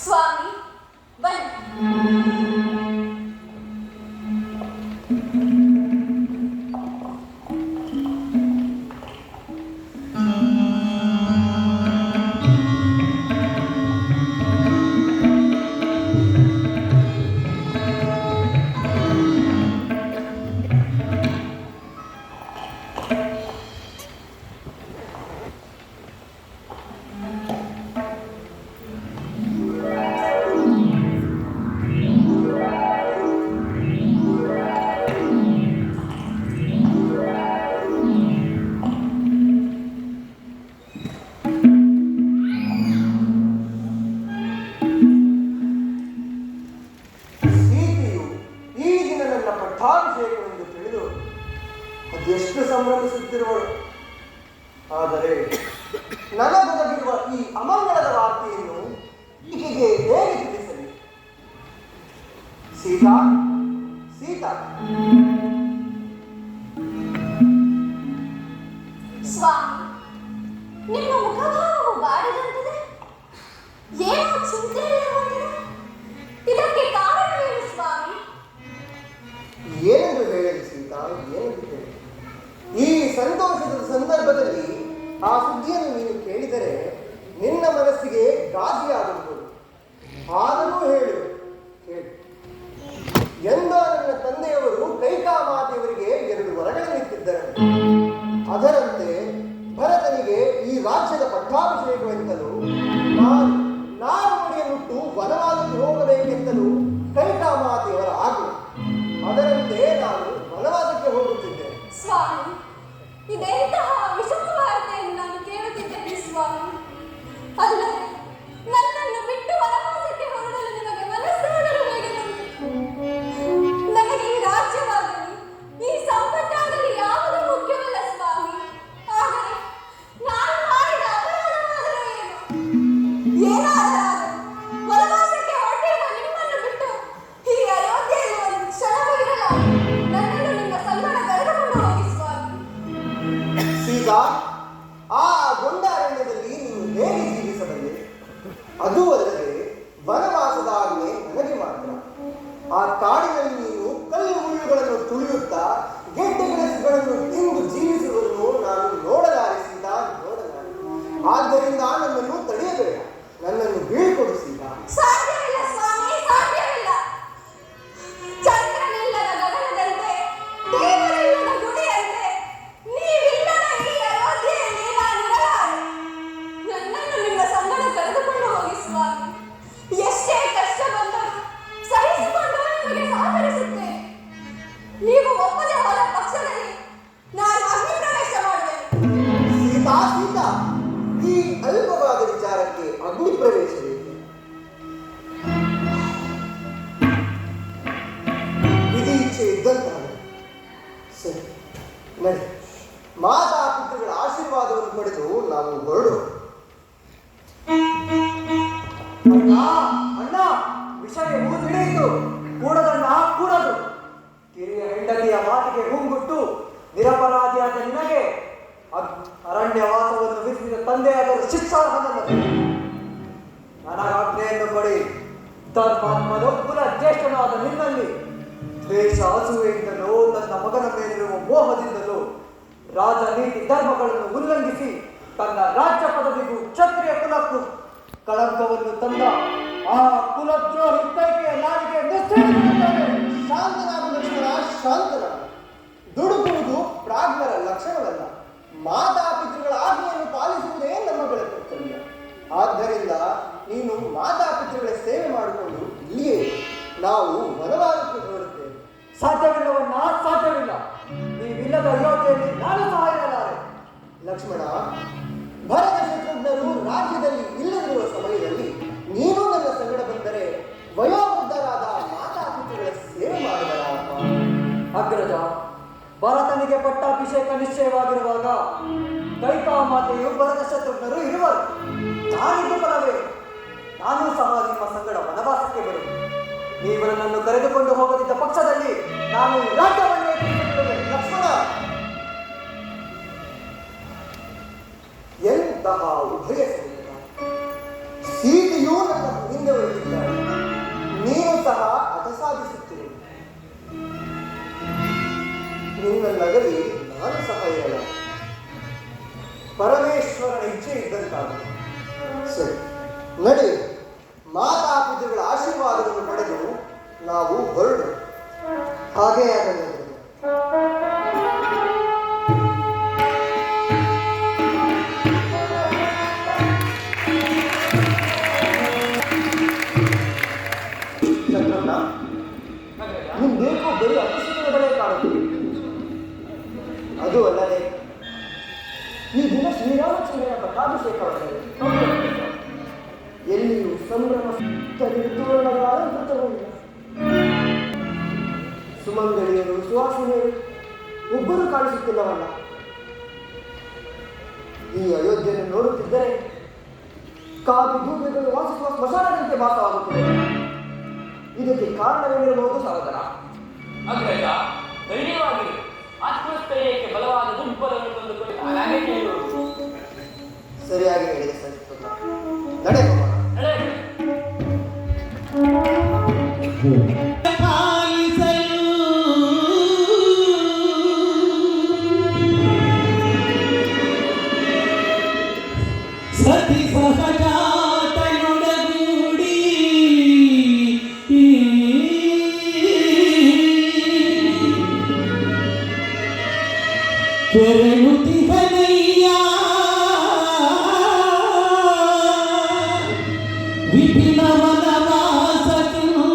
ಸ್ವಾಮಿ ಬನ್ನಿ. ಪಟ್ಟಾಭಿಷೇಕವೆಂದು ತಿಳಿದು ಅದೆಷ್ಟು ಸಂಭ್ರಮಿಸುತ್ತಿರುವಳು. ಆದರೆ ನನಗೊದಗಿರುವ ಈ ಅಮಂಗಳದ ವಾರ್ತೆಯನ್ನು ಈಕೆಗೆ ಹೇಗೆ ತಿಳಿಸಲಿ? ಸೀತಾ, ಸೀತಾ. ಸ್ವಾಮಿ, ನಿಮ್ಮ ಮುಖಭಾವವು ಬಾಡಿದಂತಿದೆ. ಏನೋ ಚಿಂತೆಯಲ್ಲಿರುವಂತಿದೆ. ಇದಕ್ಕೆ ಕಾರಣವೇನು ಸ್ವಾಮಿ? ಏನೆಂದು ಹೇಳಲಿ ಸೀತಾ, ಏನೆಂದು ಹೇಳಿ? ಈ ಸಂತೋಷದ ಸಂದರ್ಭದಲ್ಲಿ ಆ ಸುದ್ದಿಯನ್ನು ನೀನು ಕೇಳಿದರೆ ನಿನ್ನ ಮನಸ್ಸಿಗೆ ಗಾಜಿಯಾಗುವುದು. ಆದರೂ ಹೇಳು, ಕೇಳು. ಎಂದ ನನ್ನ ತಂದೆಯವರು ಕೈ ಕೈಕಾಮಾತೆಯವರಿಗೆ 2 ವರಗಳನ್ನಿತ್ತಿದ್ದರು. ಅದರಂತೆ ಭರತನಿಗೆ ಈ ರಾಜ್ಯದ ಪಟ್ಟಾಭಿಷೇಕವೆಂತಲೂ ನಾನು ಮುಡಿಯನ್ನುಟ್ಟು ವನವಾಸಕ್ಕೆ ಹೋಗಬೇಕೆಂತಲೂ ಕೈಕಾಮಾತೆಯವರ ಆಜ್ಞೆ. ಅದರಂತೆ ನಾನು ವನವಾಸಕ್ಕೆ ಹೋಗುತ್ತಿದ್ದೆ. ಸ್ವಾಮಿ, ಇದೆಂತಹ ವಿಷಮ ವಾರ್ತೆಯನ್ನು ನಾನು ಕೇಳುತ್ತಿದ್ದೇನೆ ಸ್ವಾಮಿ. ಅಲ್ಲದೆ ನನ್ನನ್ನು ಬಿಟ್ಟು ವನವಾಸಕ್ಕೆ ಹೊರಡಲು ನಿಮಗೆ ಮನಸ್ಸಾಗಲು ಹೇಗೆ ಬಂತು? ನನಗೆ ಈ ರಾಜ್ಯವಾಗಲಿ ಈ ಸಂಪತ್ತಾಗಲಿ ಯಾವುದೂ ಮುಖ್ಯವಲ್ಲ ಸ್ವಾಮಿ. ಆದರೆ ನಾನು ಮಾಡಿದ ಅಪರಾಧವಾದರೂ ಏನಾದರೂ ವನವಾಸಕ್ಕೆ ಹೊರಟಿರುವ ನಿಮ್ಮನ್ನು ಬಿಟ್ಟು ಈ ಅಯೋಧ್ಯೆಯಲ್ಲಿ ಒಂದು ಕ್ಷಣವೂ ಇರಲಾರೆ. ನನ್ನನ್ನು ನಿಮ್ಮ ಸಂಗಡ ಕರೆದುಕೊಂಡು ಹೋಗಿ ಸ್ವಾಮಿ. ಸೀತಾ, ಆ ಗೊಂಡಾರಣ್ಯದಲ್ಲಿ ನೀನು ಹೇಗೆ ಜೀವಿಸಬಲ್ಲೆ? ಅದು ಅಲ್ಲದೆ ವನವಾಸದ ಆಜ್ಞೆ ನನಗೆ ಮಾತ್ರ. ಆ ಕಾಡಿನಲ್ಲಿ ನೀನು ಕಲ್ಲು ಮುಳ್ಳುಗಳನ್ನು ತುಳಿಯುತ್ತಾ ಗೆಡ್ಡೆ ಗೆಣಸುಗಳನ್ನು ತಿಂದು ಜೀವಿಸುವುದನ್ನು ನಾನು ನೋಡಲಾರೆ ಸೀತಾ, ನೋಡಲಾರೆ. ಆದ್ದರಿಂದ ನನ್ನನ್ನು ತಡೆಯಬೇಡ, ನನ್ನನ್ನು ಬೀಳ್ಕೊಡು ಸೀತಾ. ಸಾಧ್ಯವಿಲ್ಲ ಸ್ವಾಮಿ, ಸಾಧ್ಯವಿಲ್ಲ. ಚಂದ್ರನಿಲ್ಲದ ಗಗನದಂತೆ, ದೇವರಿಲ್ಲದ ಗುಡಿಯಂತೆ, ನೀವಿಲ್ಲದ ಈ ಅಯೋಧ್ಯೆಯಲ್ಲಿ ನಾನಿರಲಾರೆ. ನನ್ನನ್ನು ನಿಮ್ಮ ಸಂಗಡ ಕರೆದುಕೊಂಡು ಹೋಗಿ ಸ್ವಾಮಿ. ಎಷ್ಟೇ ಕಷ್ಟ ಬಂದರೂ ಸಹಿಸಿಕೊಂಡು ನಿಮಗೆ ಸಹಕರಿಸುತ್ತೇನೆ. ನೀವು ಒಪ್ಪದೆ ಹೋದ ಪಕ್ಷದಲ್ಲಿ ನಾನು ಅಗ್ನಿ ಪ್ರವೇಶ ಮಾಡುವೆನು. ಸೀತಾ, ಸೀತಾ, ಈ ಅಲ್ಪವಾದ ವಿಚಾರಕ್ಕೆ ಅಗ್ನಿ ಪ್ರವೇಶವಿದೆ. ವಿಧಿ ಇಚ್ಛೆ ಇದ್ದಂತಾಗ ಸರಿ, ನಡೆ. ಮಾತಾ ಪಿತೃಗಳ ಆಶೀರ್ವಾದವನ್ನು ಪಡೆದು ನಾವು ಹೊರಡೋಣ. ಅಣ್ಣ, ಅಣ್ಣ, ವಿಷಯವೂ ತಿಳಿಯಿತು. ಕೂಡದಣ್ಣ, ಕೂಡದು. ಕಿರಿಯ ಹೆಂಡತಿಯ ಮಾತಿಗೆ ಹೂಂಗುಟ್ಟು ನಿರಪರಾಧಿಯಾದ ನಿನಗೆ ಅರಣ್ಯವಾಸವನ್ನು ವಿಧಿಸಿದ ತಂದೆಯಾದರೂ ಶಿಕ್ಷಾರ್ಹನಲ್ಲದು. ನನಗಾಜ್ಞೆಯನ್ನು ಕೊಡಿ. ಧರ್ಮಾತ್ಮನೊಬ್ಬನ ಜ್ಯೇಷ್ಠನಾದ ನಿನ್ನಲ್ಲಿ ದ್ವೇಷ ಅಸೂಯೆಯಿಂದಲೋ ತನ್ನ ಮಗನ ಮೇಲಿರುವ ಮೋಹದಿಂದಲೋ ರಾಜನೀತಿ ಧರ್ಮಗಳನ್ನು ಉಲ್ಲಂಘಿಸಿ ತನ್ನ ರಾಜ್ಯ ಪದವಿಗೂ ಕ್ಷತ್ರಿಯ ಕುಲಕ್ಕೂ ಕಳಂಕವನ್ನು ತಂದ ಆ ಕುಲದ್ರೋಹಿ ಕೈಕೆಯ ನಾಲಿಗೆ ಶಾಂತನಾದ ಲಕ್ಷ್ಮಣ, ಶಾಂತನಾದ. ದುಡುಕುವುದು ಪ್ರಾಜ್ಞರ ಲಕ್ಷಣವಲ್ಲ. ಮಾತಾಪಿತೃಗಳ ಆಜ್ಞೆಯನ್ನು ಪಾಲಿಸುವುದೇ ನಮ್ಮಗಳ ಕರ್ತವ್ಯ. ಆದ್ದರಿಂದ ನೀನು ಮಾತಾಪಿತೃಗಳ ಸೇವೆ ಮಾಡಿಕೊಂಡು ಇಲ್ಲಿಯೇ ನಾವು ವನವಾಸಕ್ಕೆ ಹೊರಡುತ್ತೇವೆ. ಸಾಧ್ಯವಿಲ್ಲವನ್ನ, ಸಾಧ್ಯವಿಲ್ಲ. ನೀವಿಲ್ಲದ ಅಯೋಧ್ಯೆಯಲ್ಲಿ ನಾನು ಸಹ ಇರಲಾರೆ. ಲಕ್ಷ್ಮಣ, ಭರತ ಶತ್ರುಘ್ನರು ರಾಜ್ಯದಲ್ಲಿ ಇಲ್ಲದಿರುವ ಸಮಯದಲ್ಲಿ ನೀನು ನನ್ನ ಸಂಗಡ ಬಂದರೆ ವಯೋವೃದ್ಧರಾದ ಮಾತಾಪಿತೃಗಳ ಸೇವೆ ಮಾಡುವರಾಪ. ಅಗ್ರಜ, ಭರತನಿಗೆ ಪಟ್ಟಾಭಿಷೇಕ ನಿಶ್ಚಯವಾಗಿರುವಾಗ ಕೈಕಾಮಾತೆಯು ಭರತ ಶತ್ರುಘ್ನರು ಇರುವರು. ನಾನಿದ್ದು ಫಲವೇ. ನಾನು ಸಹ ನಿಮ್ಮ ಸಂಗಡ ವನವಾಸಕ್ಕೆ ಬರುವೆ. ನೀವು ನನ್ನನ್ನು ಕರೆದುಕೊಂಡು ಹೋಗದಿದ್ದ ಪಕ್ಷದಲ್ಲಿ ನಾನು ಈ ರಾಜ್ಯವನ್ನೇ ಬಿಟ್ಟುಬಿಡುವೆ. ಲಕ್ಷ್ಮಣ, ಎಂತಹ ಉಭಯ ಸಹಿತ. ಸೀತೆಯೂ ನನ್ನ ಹಿಂದೆ ಉಳಿದಿದ್ದಾಳೆ, ನೀನು ಸಹ ಅದ ಸಾಧಿಸುತ್ತೀರಿ. ನಿನ್ನ ನಗರಿ ನಾನು ಸಹ ಇರಲ್ಲ. ಪರಮೇಶ್ವರನ ಇಚ್ಛೆ ಇದ್ದಂತಾಗ ಸರಿ, ನಡೆ. ಮಾತಾಪಿತೃಗಳ ಆಶೀರ್ವಾದವನ್ನು ಪಡೆದು ನಾವು ಹೊರಡು. ಹಾಗೇ ಆಗಲ್ಲ. ಶತ್ರುಘ್ನ, ನಿಮ್ದೇಕೋ ಬರೀ ಅಪಶಕುನಗಳೇ ಕಾಣುತ್ತಿದೆ. ಅದು ಅಲ್ಲದೆ ಈ ದಿನ ಶ್ರೀರಾಮಚಂದ್ರನ ಪಟ್ಟಾಭಿಷೇಕವಾಗಿದೆ. ಎಲ್ಲಿಯೂ ಸಂಭ್ರಮ ತೋರಣಗಳ ಅಲಂಕೃತವಿಲ್ಲ. ಸುಮಂಗಲಿಯರು, ಸುವಾಸಿನಿಯರು ಒಬ್ಬರು ಕಾಣಿಸುತ್ತಿಲ್ಲವಲ್ಲ. ಈ ಅಯೋಧ್ಯೆಯನ್ನು ನೋಡುತ್ತಿದ್ದರೆ ಕಾದು ಗೂಬೆಗಳು ವಾಸಿಸುವ ಸ್ಮಶಾನದಂತೆ ಭಾಸವಾಗುತ್ತದೆ. ಇದಕ್ಕೆ ಕಾರಣವೇನಿರಬಹುದು ಸಹೋದರ? ಅಗ್ರಜ, ಧೈರ್ಯವಾಗಿರು. ಆತ್ಮಸ್ಥೈರ್ಯಕ್ಕೆ ಬಲವಾದ ದುರ್ಬಲವನ್ನು ತಂದುಕೊಂಡು ನಾನೇ ಕೇಳುವುದು. ಸರಿಯಾಗಿ ಹೇಳಿದೆ ಸರಿ. ನಡೆ ಹೋಗೋಣ. ಸತಿ ಸಹಜಾತನೊಡಗೂಡಿ ತೆರಳುತ್ತಿಹನಯ್ಯ ವಿಪಿನ ವನವಾಸಕ್ಕೆಂದು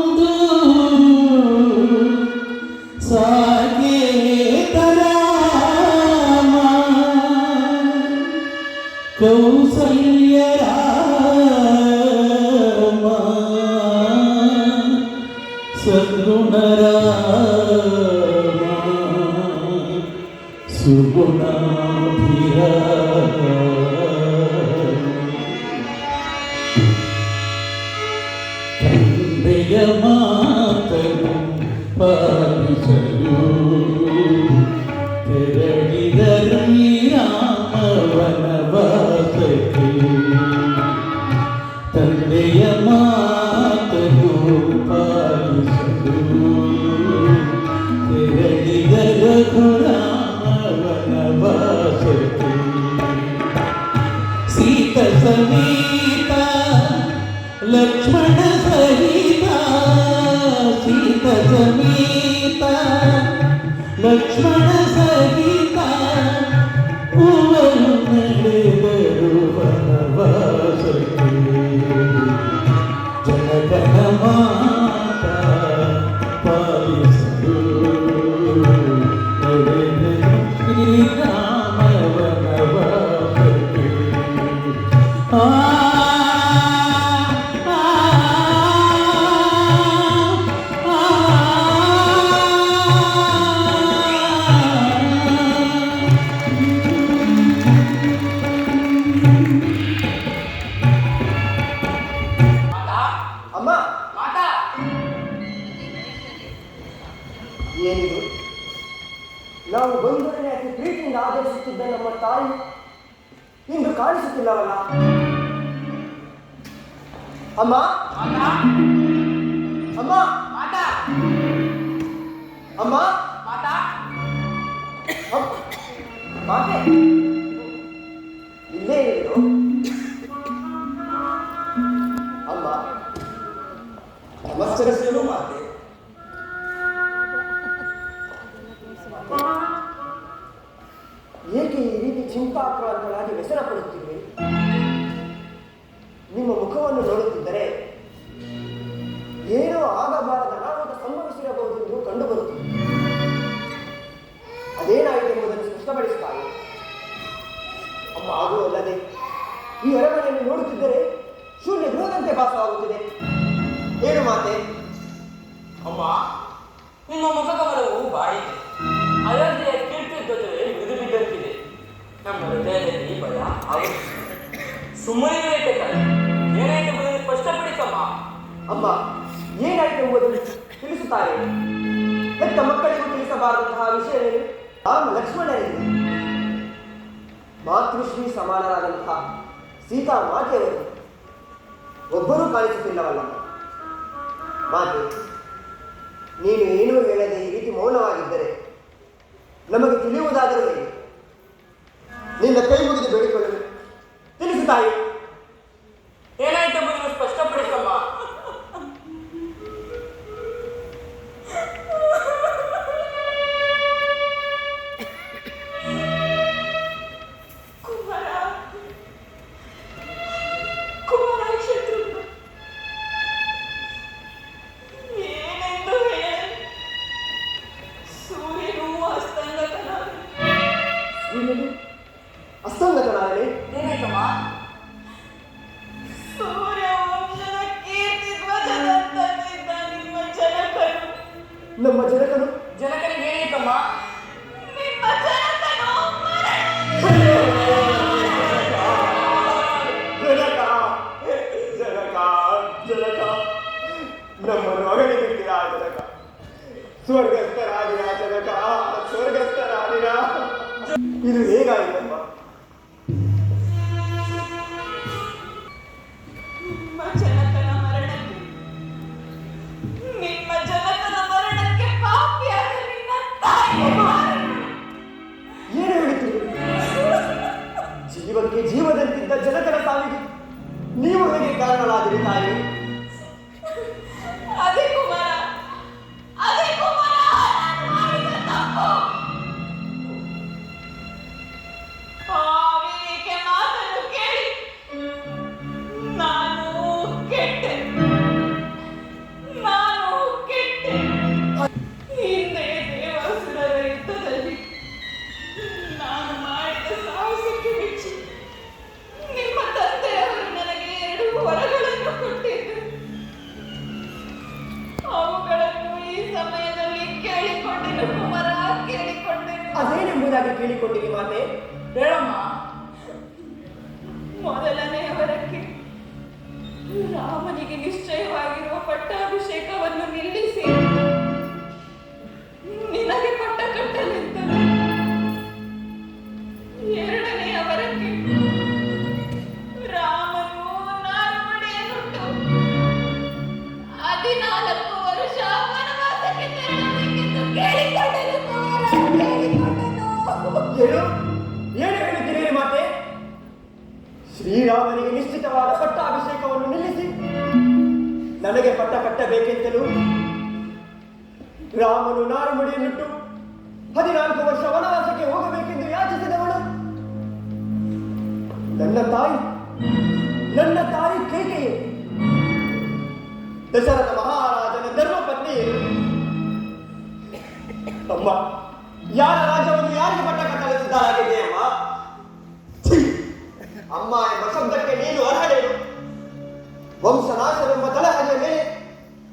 ಸಾಕೇತರಾಮ ಕೌಸಲ್ಯ ರಾಮ ಸದ್ಗುಣರಾಮ ಸುಗುಣಾಭಿರಾಮ ತಂದೆಯ ಮಾತನ್ನು ಪಾಲಿಸಲು ತೆರಳಿದರು ರಾಮ ವನವಾಸಕ್ಕೆ ತಂದೆಯ ಮಾತನ್ನು ಪಾಲಿಸಲು ತೆರಳಿದರು ರಾಮ ವನವಾಸಕ್ಕೆ ಸೀತ ಸಮೇತ ಲಕ್ಷ್ಮಣ ಸಹಿತ ಸೀತ ಸಮೇತ ಲಕ್ಷ್ಮಣ ಸಹಿತ ಮೂವರು ನಡೆದರು ವನವಾಸಕ್ಕೆ ಜನಗಣ ಮಾತ ಪಾಲಿಸಲು ನಡೆದರು ಶ್ರೀರಾಮ ವನವಾಸಕ್ಕೆ ಮಾತಾ ಅಮ್ಮ, ಮಾತಾ ಏನಿದು? ನಾವು ಬಂಧುಗಳನ್ನೇ ಅತಿ ಪ್ರೀತಿಯಿಂದ ಆದರಿಸುತ್ತಿದ್ದ ನಮ್ಮ ತಾಯಿ ಇಂದು ಕಾಣಿಸುತ್ತಿಲ್ಲವಲ್ಲ? ಅಮ್ಮ, ಮಾತಾ ಅಮ್ಮ, ಮಾತಾ ಅಮ್ಮ, ಮಾತಾ ಮಾತೆ ಇಲ್ಲೇ ಇರು. ಅಮ್ಮ, ನಮಸ್ಕರಿಸಲು ಮಾತೆ. ಏಕೆ ಈ ರೀತಿ ಚಿಂತಾಕ್ರಾಂತರಾಗಿ ವ್ಯಸನ ಪಡುತ್ತಿವೆ? ನಿಮ್ಮ ಮುಖವನ್ನು ನೋಡುತ್ತಿದ್ದರೆ ಏನೋ ಆಗಬಾರದ ಅನಾಹುತ ಸಂಭವಿಸಿರಬಹುದೆಂದು ಕಂಡುಬರುತ್ತದೆ. ಅದೇನಾಯಿತು ಎಂಬುದನ್ನು ಸ್ಪಷ್ಟಪಡಿಸುತ್ತಾರೆ. ಅಮ್ಮ, ಅದು ಅಲ್ಲದೆ ಈ ಅರಮನೆಯನ್ನು ನೋಡುತ್ತಿದ್ದರೆ ಶೂನ್ಯ ಗೃಹದಂತೆ ಭಾಸವಾಗುತ್ತಿದೆ. ಏನು ಮಾತೆ? ಅಮ್ಮ, ನಿಮ್ಮ ಮುಖಕಮಲವು ಬಾಡಿದೆ. ಅಯೋಧ್ಯೆಯ ಕೀರ್ತಿ ಧ್ವಜವೇ ಮಿದು ಬಿದ್ದಂತಿದೆ. ನಮ್ಮ ಹೃದಯದಲ್ಲಿ ಭಯ ಆಗುತ್ತಿದೆ. ಸುಮ್ಮನೆ ಏನಾಯ್ತು ಸ್ಪಷ್ಟಪಡಿಸಮ್ಮ. ಅಮ್ಮ, ಏನಾಯಿತು ಎಂಬುದನ್ನು ತಿಳಿಸುತ್ತಾರೆ. ಹೆತ್ತ ಮಕ್ಕಳಿಗೂ ತಿಳಿಸಬಾರದಂತಹ ವಿಷಯವೇನು? ರಾಮ ಲಕ್ಷ್ಮಣರಿಗೆ ಮಾತೃಶ್ರೀ ಸಮಾನರಾದಂತಹ ಸೀತಾ ಮಾತೆಯವರು ಒಬ್ಬರೂ ಕಾಣಿಸುತ್ತಿಲ್ಲವಲ್ಲ? ಮಾತೆ, ನೀನು ಏನೂ ಹೇಳದೆ ಈ ರೀತಿ ಮೌನವಾಗಿದ್ದರೆ ನಮಗೆ ತಿಳಿಯುವುದಾದರೂ ಹೇಗೆ? ನಿನ್ನ ಕೈ ಮುಗಿದು ಬೇಡಿಕೊಳ್ಳಲು ತಿಳಿಸು ತಾಯಿ. ಏನಾಯ್ತು ಎಂಬುದನ್ನು ಸ್ಪಷ್ಟಪಡಿಸಮ್ಮ. ಅಸ್ತಂಗತನಾಗಲೇ? ಏನಾಯ್ತಮ್ಮ? ನಮ್ಮ ಜನಕನು ಜನಕನಿಗೆ ಏನಾಯ್ತಮ್ಮ? ನಮ್ಮನ್ನು ಅಗಲಿ ಬಿಟ್ಟಿರಾ ಜನಕ? ಸ್ವರ್ಗಸ್ಥರಾದಿರ ಜನಕ, ಸ್ವರ್ಗಸ್ಥರಾದಿರ. ಇದು ಹೇಗಾಯಿತಮ್ಮ? ಏನು ಹೇಳುತ್ತೀರಿ? ಜೀವಕ್ಕೆ ಜೀವದಂತಿದ್ದ ಜನಕನ ಸಾವಿಗೆ ನೀವು ಹೇಗೆ ಕಾರಣರಾದಿರಿ ತಾಯಿ? ಅದೇ ಕುಮಾರ, ಅದೇ ಕುಮಾರ, ನಾನು ಮಾಡಿದ ತಪ್ಪು. ಕೇಳಿಕೊಂಡೆನು ಕುಮಾರ, ಕೇಳಿಕೊಂಡೆನು. ಅದೇನೆಂಬುದಾಗಿ ಕೇಳಿಕೊಂಡಿರಿ ಮಾತೆ? ಹೇಳಮ್ಮ. ಮೊದಲನೆಯ ವರಕ್ಕೆ ರಾಮನಿಗೆ ನಿಶ್ಚಯವಾಗಿರುವ ಪಟ್ಟಾಭಿಷೇಕವನ್ನು ನಿಲ್ಲಿಸಿ ನಿನಗೆ ಪಟ್ಟ ಕಟ್ಟಲೆಂತನು. ಎರಡನೆಯ ವರಕ್ಕೆ ರಾಮನು ನಾರುಮಡಿಯನ್ನುಟ್ಟು 14 ವರ್ಷ ವನವಾಸಕ್ಕೆ ತೆರಳಬೇಕೆಂದು ಕೇಳಿಕೊಂಡನು ಕುಮಾರ, ಕೇಳಿಕೊಂಡನು. ಏನು ಹೇಳುತ್ತೀರಿ ಮಾತೆ? ಶ್ರೀರಾಮನಿಗೆ ನಿಶ್ಚಿತವಾದ ಪಟ್ಟಾಭಿಷೇಕವನ್ನು ನಿಲ್ಲಿಸಿ ನನಗೆ ಪಟ್ಟ ಕಟ್ಟಬೇಕೆಂತಲೂ ರಾಮನು ನಾರುಮಡಿಯನ್ನಿಟ್ಟು 14 ವರ್ಷ ವನವಾಸಕ್ಕೆ ಹೋಗಬೇಕೆಂದು ಯಾಚಿಸಿದವಳು ನನ್ನ ತಾಯಿ ಕೈಕೆಯೇ, ದಶರಥ ಮಹಾರಾಜನ ಧರ್ಮಪತ್ನಿಯೇ. ಅಮ್ಮ, ಯಾರ ರಾಜ್ಯವನ್ನು ಯಾರಿಗೆ ಪಟ್ಟ ಕಟ್ಟಲಿದ್ದಾಗಿದೆ ಅಮ್ಮ? ಅಮ್ಮ ಎಂಬ ಶಬ್ದಕ್ಕೆ ನೀನು ಅರ್ಹಳೇನು? ವಂಶನಾಶವೆಂಬ ತಲಹದಿಯ ಮೇಲೆ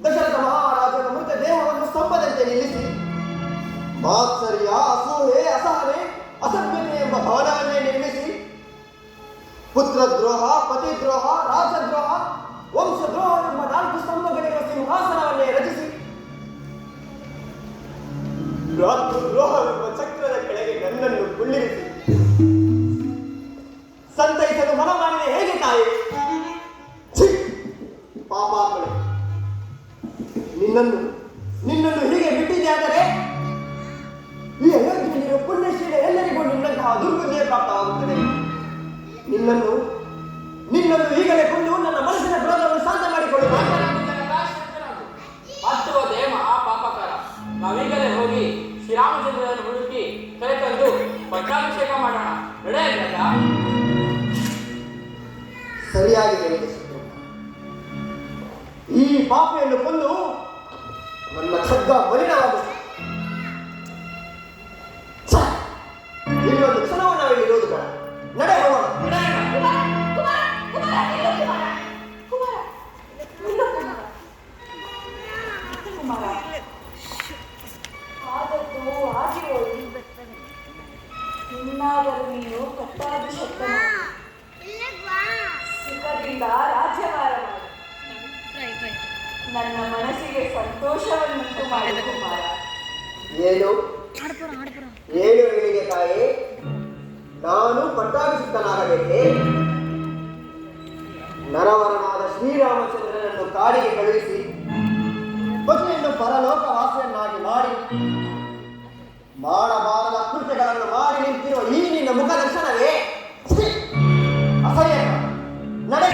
ದಶರಥ ಮಹಾರಾಜನ ಮೃತ ದೇಹವನ್ನು ಸ್ತಂಭದಂತೆ ನಿಲ್ಲಿಸಿ ಮಾತ್ಸರ್ಯ, ಅಸೂಹೆ, ಅಸಹನೆ, ಅಸಭ್ಯತೆ ಎಂಬ ಭವನವನ್ನೇ ನಿರ್ಮಿಸಿ ಪುತ್ರದ್ರೋಹ, ಪತಿದ್ರೋಹ, ರಾಜದ್ರೋಹ, ವಂಶದ್ರೋಹವೆಂಬ 4 ಸ್ತಂಭಗಳಿರುವ ಸಿಂಹಾಸನವನ್ನೇ ರಚಿಸಿ ದ್ರೋಹವೆಂಬ ಚಕ್ರದ ಕೆಳಗೆ ನನ್ನನ್ನು ಕುಳ್ಳಿರಿಸಿ ಸಂತೈಸಲು ಮನ ಮಾಡಿದೆ ಹೇಗೆ ತಾಯಿ? ಪಾಪಾತ್ಮಳೆ, ನಿನ್ನನ್ನು ಹೀಗೆ ಬಿಟ್ಟಿದೆ ಆದರೆ ಈ ಅಯೋಧ್ಯೆಯಲ್ಲಿರುವ ಪುಣ್ಯಶೀಲ ಎಲ್ಲರಿಗೂ ನಿನ್ನಂತಹ ದುರ್ಬುದ್ಧಿಯೇ ಪ್ರಾಪ್ತವಾಗುತ್ತದೆ. ನಿನ್ನನ್ನು ಈಗಲೇ ಕೊಂಡು ನನ್ನ ಮನಸ್ಸಿನ ಕ್ರೋಧವನ್ನು ಶಾಂತ ಮಾಡಿಕೊಳ್ಳುವ. ಹತ್ತುವುದೇ ಮಹಾಪಾಪಕರ. ನಾವೀಗಲೇ ಹೋಗಿ ಶ್ರೀರಾಮಚಂದ್ರನನ್ನು ಹುಡುಕಿ ಕರೆತಂದು ಪಟ್ಟಾಭಿಷೇಕ ಮಾಡೋಣ. ನಡೆಯಲ್ಲ? ಸರಿಯಾಗಿ ಹೇಳಿದೆ ಶತ್ರು. ಈ ಪಾಪೆಯನ್ನು ಕೊಂದು ನನ್ನ ಖಡ್ಗ ಮಲಿನವಾಗುತ್ತದೆ. ಇನ್ನೊಂದು ಕ್ಷಣವು ನಾವಿಲ್ಲಿ ಇರುವುದು ಬೇಡ. ನಡೆ ಹೋಗೋಣ. ಆದದ್ದು ಆಗಿ ಹೋಗಿ ಇನ್ನಾದರೂ ನೀನು ಪಟ್ಟಾಭಿಷೇಕ ಸುಖದಿಂದ ರಾಜ್ಯಭಾರ ಮಾಡು. ನನ್ನ ಮನಸ್ಸಿಗೆ ಸಂತೋಷವನ್ನುಂಟು ಮಾಡು ಕುಮಾರ. ಏನು ಹೇಳಿಗೆ ತಾಯಿ? ನಾನು ಪಟ್ಟಾಭಿಷಿಕ್ತನಾಗಬೇಕೆ? ನರವರನಾದ ಶ್ರೀರಾಮಚಂದ್ರನನ್ನು ಕಾಡಿಗೆ ಕಳುಹಿಸಿ ಪತಿಯನ್ನು ಪರಲೋಕ ವಾಸಿಯನ್ನಾಗಿ ಮಾಡಿ ಮಾಡಬಾರದ ಕೃತ್ಯಗಳನ್ನು ಮಾಡಿ ನಿಂತಿರುವ ಈ ನಿನ್ನ ಮುಖ ದರ್ಶನವೇ ಅಸಹ್ಯ. ನಡೆ.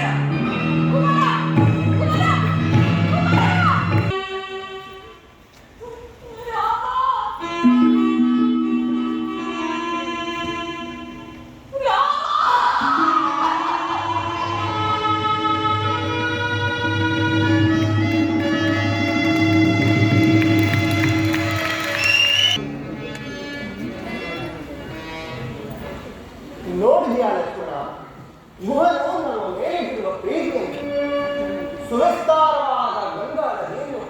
ನೋಡಿದೆಯಾ ಲಕ್ಷ್ಮಣ, ಇವನು ನಮ್ಮ ಮೇಲಿಟ್ಟಿರುವ ಪ್ರೀತಿಯನ್ನು. ಸುರಸ್ತಾರವಾದ ಗಂಗಾ ನದಿಯನ್ನು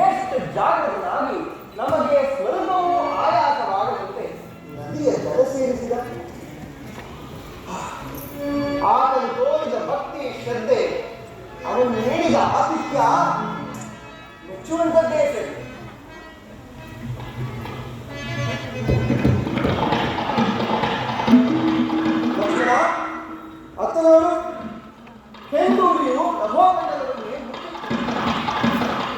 ಎಷ್ಟು ಜಾಗೃತನಾಗಿ ನಮಗೆ ಸ್ವಲ್ಪವೂ ಆಯಾಸವಾಗದಂತೆ ನದಿಯ ಜಲ ಸೇರಿಸಿದ. ಆತನು ತೋರಿದ ಭಕ್ತಿ, ಶ್ರದ್ಧೆ, ಅವನು ನೀಡಿದ ಆತಿಥ್ಯ ಮೆಚ್ಚುವಂಥದ್ದೇ ಸರಿ. ಅತ್ತ ನೋಡು, ಕೆಂಡೂರಿಯು ನಭೋಮಂಡಲದಲ್ಲಿ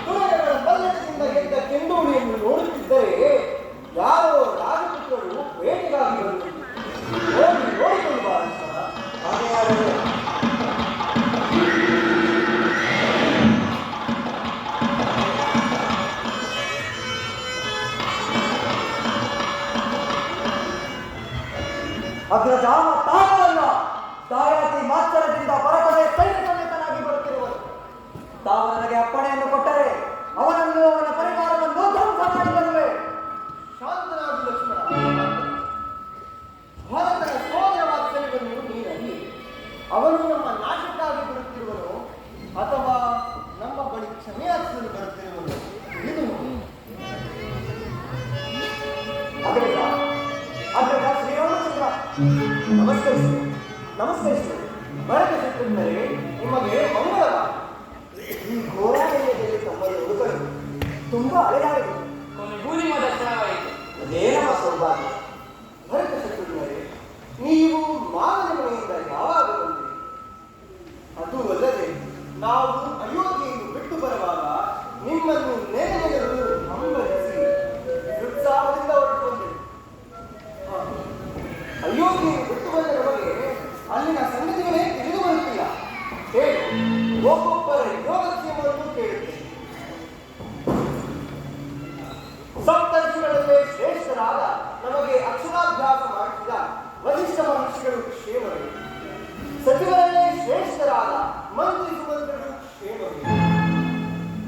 ತುಳಗಳ ಪಲ್ಲಟದಿಂದ ಗೆದ್ದ ಕೆಂಡೂರಿಯನ್ನು ನೋಡುತ್ತಿದ್ದರೆ ಯಾರೋ ರಾಜಪುತ್ರರು ಬೇಟೆಗಾಗಿ ಬಂದರು. ಹೋಗಿ ನೋಡಿಕೊಂಡು ಬಾ ಲಕ್ಷ್ಮಣ. ಹಾಗೆ ಆದರೆ ಅಗ್ರಜಾಮ ತಾವಲ್ಲ, ದಾಯಾತಿ ಮಾತ್ಸರದಿಂದ ಪರಕಡೆ ಸೈನ್ಯ ಸಮೇತನಾಗಿ ಬರುತ್ತಿರುವರು. ತಾವು ನನಗೆ ಅಪ್ಪಣೆಯನ್ನು ಕೊಟ್ಟರೆ ಅವನನ್ನು ಅವನ ಪರಿವಾರವನ್ನು ಧ್ವಂಸ ಮಾಡಿ ಬರುವೆ. ಶಾಂತನಾಗಿ ಲಕ್ಷ್ಮಣ. ಭಾರತದ ಸೋದರ ವಾತ್ಸಲ್ಯವನ್ನು ನೀರಲ್ಲಿ ಅವನು ನಮ್ಮ ನಾಶಕ್ಕಾಗಿ ಬರುತ್ತಿರುವನು ಅಥವಾ ನಮ್ಮ ಬಳಿ ಕ್ಷಮೆಯಾಚಿಸಲು ಬರುತ್ತಿರುವನು ಇದು ಅಗ್ರಜ ಶ್ರೀರಾಮಚಂದ್ರ ನಮಸ್ಕರಿಸಿ ನಮಸ್ಕರಿಸಿ. ಭರತ ಶತ್ರುಘ್ನರೇ, ನಿಮಗೆ ಮಂಗಳವ. ಈ ಘೋರಾರಣ್ಯದಲ್ಲಿ ತಮ್ಮನ್ನು ಹುಡುಕಲು ತುಂಬಾ ಅಲೆದಾಡಿದೆ. ಕೊನೆಗೂ ನಿಮ್ಮ ದರ್ಶನವಾಯಿತು. ಅದೇ ನಮ್ಮ ಸೌಭಾಗ್ಯ. ಭರತ ಶತ್ರುಘ್ನರೇ, ನೀವು ಮಾವನ ಮನೆಯಿಂದ ಯಾವಾಗ ಬಂದಿರಿ? ಅದು ಅಲ್ಲದೆ ನಾವು ಅಯೋಧ್ಯೆಯನ್ನು ಬಿಟ್ಟು ಬರುವಾಗ ನಿಮ್ಮನ್ನು ನೆನೆಯಲು ಹಂಬಲಿಸಿ ಉತ್ಸಾಹದಿಂದ ಹೊರಟು ಬಂದೆವು. ಅಯೋಧ್ಯೆಯನ್ನು ಬಿಟ್ಟು ಬಂದ ನಮಗೆ ಅಲ್ಲಿನ ಸಂಗತಿಗಳೇ ತಿಳಿದು ಬರುತ್ತಿಲ್ಲ. ಹೇಳಿ, ಒಬ್ಬೊಬ್ಬರ ಯೋಗಕ್ಷೇಮವನ್ನು ಕೇಳುತ್ತೇನೆ. ಸಪ್ತರ್ಷಿಗಳಲ್ಲೇ ಶ್ರೇಷ್ಠರಾದ ನಮಗೆ ಅಕ್ಷರಾಭ್ಯಾಸ ಮಾಡಿಸಿದ ವರಿಷ್ಠ ಮಹರ್ಷಿಗಳು ಕ್ಷೇಮವೇ? ಸಚಿವರಲ್ಲೇ ಶ್ರೇಷ್ಠರಾದ ಮಂತ್ರಿ ಸುಮಂತ್ರರು ಕ್ಷೇಮವೇ?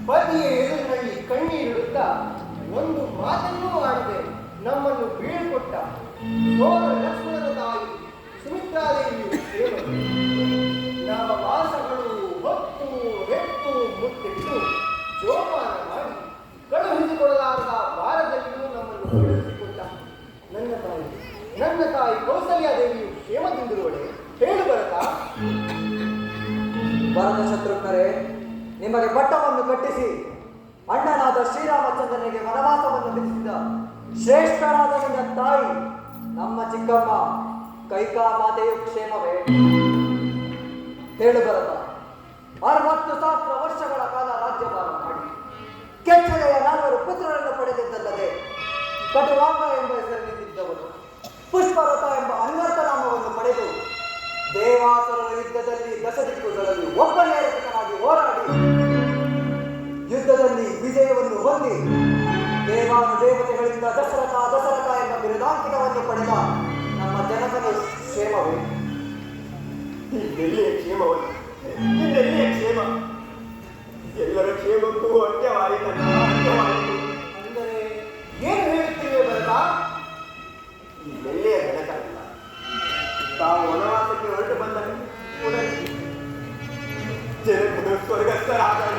ಪತಿಯ ಎದುರಿನಲ್ಲಿ ಕಣ್ಣೀರಿಡುತ್ತಾ ಒಂದು ಮಾತನ್ನೂ ಆಡದೆ ನಮ್ಮನ್ನು ಬೀಳ್ಕೊಟ್ಟ ಸೋದರ ಲಕ್ಷ್ಮಣನ ತಾಯಿ ಸುಮಿತ್ರಾದೇವಿಯು ಕ್ಷೇಮವೇ? ನಮ್ಮ ವಾಸಗಳು ಹೊತ್ತು ಹೆತ್ತು ಮುತ್ತಿಟ್ಟು ಜೋಪಾನ ಮಾಡಿ ಕಳುಹಿಸಿಕೊಡಲಾರದ ವಾರದಲ್ಲಿಯೂ ನಮ್ಮನ್ನು ಕಳುಹಿಸಿಕೊಟ್ಟ ನನ್ನ ತಾಯಿ ಕೌಸಲ್ಯಾದೇವಿಯು ಕ್ಷೇಮದಿಂದಿರುವಳೆ. ಹೇಳು ಭರತ. ಭರತ ಶತ್ರುಘ್ನರೇ, ನಿಮಗೆ ಪಟ್ಟವನ್ನು ಕಟ್ಟಿಸಿ ಅಣ್ಣನಾದ ಶ್ರೀರಾಮಚಂದ್ರನಿಗೆ ವನವಾಸವನ್ನು ವಿಧಿಸಿದ ಶ್ರೇಷ್ಠರಾದ ನಿನ್ನ ತಾಯಿ ನಮ್ಮ ಚಿಕ್ಕಮ್ಮ ಕೈಕಾ ಮಾತೆಯು ಕ್ಷೇಮವೇ? ಹೇಳು ಭರತ. 60,000 ವರ್ಷಗಳ ಕಾಲ ರಾಜ್ಯಭಾರ ಮಾಡಿ ಕೆಚ್ಚಲೆಯ 4 ಪುತ್ರರನ್ನು ಪಡೆದಿದ್ದಲ್ಲದೆ ಕಟುವಾಂಗ ಎಂಬ ಹೆಸರಿನಿದ್ದವನು ಪುಷ್ಪರಥ ಎಂಬ ಅನ್ವರ್ಥ ನಾಮವನ್ನು ಪಡೆದು ದೇವಾಸುರರ ಯುದ್ಧದಲ್ಲಿ ದಶದಿಕ್ಕುಗಳಲ್ಲಿ ಒಬ್ಬನೇರಕನಾಗಿ ಹೋರಾಡಿ ಯುದ್ಧದಲ್ಲಿ ವಿಜಯವನ್ನು ಹೊಂದಿ ದೇವಾನುದೇವತೆಗಳಿಂದ ದಶರಥ ಎಂಬ ಬಿರುದಾಂಕಿತವನ್ನು ಪಡೆದ ನಮ್ಮ ಜನಕನ ಕ್ಷೇಮವೇ? ಇದೆಲ್ಲಿಯ ಕ್ಷೇಮವಲ್ಲ, ಇದೆಲ್ಲಿಯ ಕ್ಷೇಮ? ಎಲ್ಲರ ಕ್ಷೇಮಕ್ಕೂ ಅಂತ್ಯವಾಯಿತಲ್ಲ, ಅಂತ್ಯವಾಯಿತು. ಅಂದರೆ ಏನು ಹೇಳುತ್ತೀವಿ ಭರತ? ಇದೆಲ್ಲಿಯ ಜನಕ ಇಲ್ಲ. ತಾವು ವನವಾಸಕ್ಕೆ ಹೊರಟು ಬಂದ ಕೂಡಲೇ ಜನಕನು ಸ್ವರ್ಗಸ್ಥರಾದರು.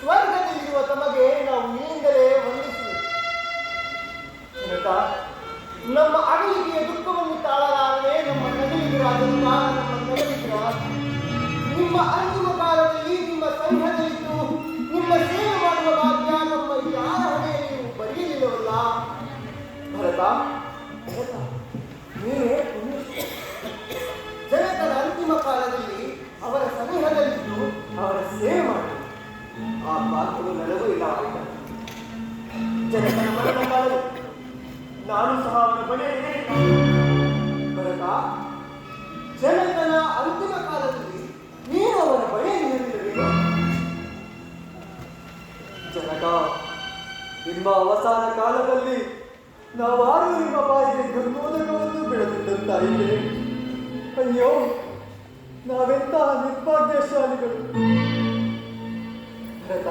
ಸ್ವರ್ಗದಲ್ಲಿರುವ ತಮಗೆ ನಾವು ಇಲ್ಲಿಂದಲೇ ವಂದಿಸುವೆ. ನಮ್ಮ ಅಗಲಿಕೆಯ ದುಃಖವನ್ನು ತಾಳಲಾರದೆ ನಮ್ಮ ನಗಲಿಗರಾದಂತ ನಮ್ಮ ನಗಲಿಗರ ನಿಮ್ಮ ಅಂತಿಮ ಕಾಲದಲ್ಲಿ ನಿಮ್ಮ ಸಂಘದಲ್ಲಿದ್ದು ನಿಮ್ಮ ಸೇವೆ ಮಾಡುವ ಭಾಗ್ಯ ನಮ್ಮ ಯಾರ ಹೊಣೆಯಲ್ಲಿ ಬರೆಯಲಿಲ್ಲವಲ್ಲ ಭರತ. ನೀವೇ ಜನಕನ ಅಂತಿಮ ಕಾಲದಲ್ಲಿ ಅವರ ಸನಿಹದಲ್ಲಿದ್ದು ಅವರ ಸೇವೆ ಮಾಡಿ ಆ ಭಾಗ್ಯವು ನನಗೂ ಇಲ್ಲ. ಜನಕನ ಮರಣ ಕಾಲದಲ್ಲಿ ನಾನು ಸಹ ಅವರ ಬಳಿಯೇ ಭರತ. ಜನಕನ ಅಂತಿಮ ಕಾಲದಲ್ಲಿ ನೀನು ಅವರ ಬಳಿಯಲ್ಲಿರಲಿಲ್ಲ. ಜನಕ, ನಿಮ್ಮ ಅವಸಾನ ಕಾಲದಲ್ಲಿ ನಾವಾರು ನಿಮ್ಮ ಬಾಯಿಗೆ ಗಂಗೋದಕವನ್ನು ಬೆಳೆದಿದ್ದಂತಾಯಿದೆ. ಅಯ್ಯೋ, ನಾವೆಂತಹ ನಿರ್ಭಾಗ್ಯಶಾಲಿಗಳು. ಭರತ,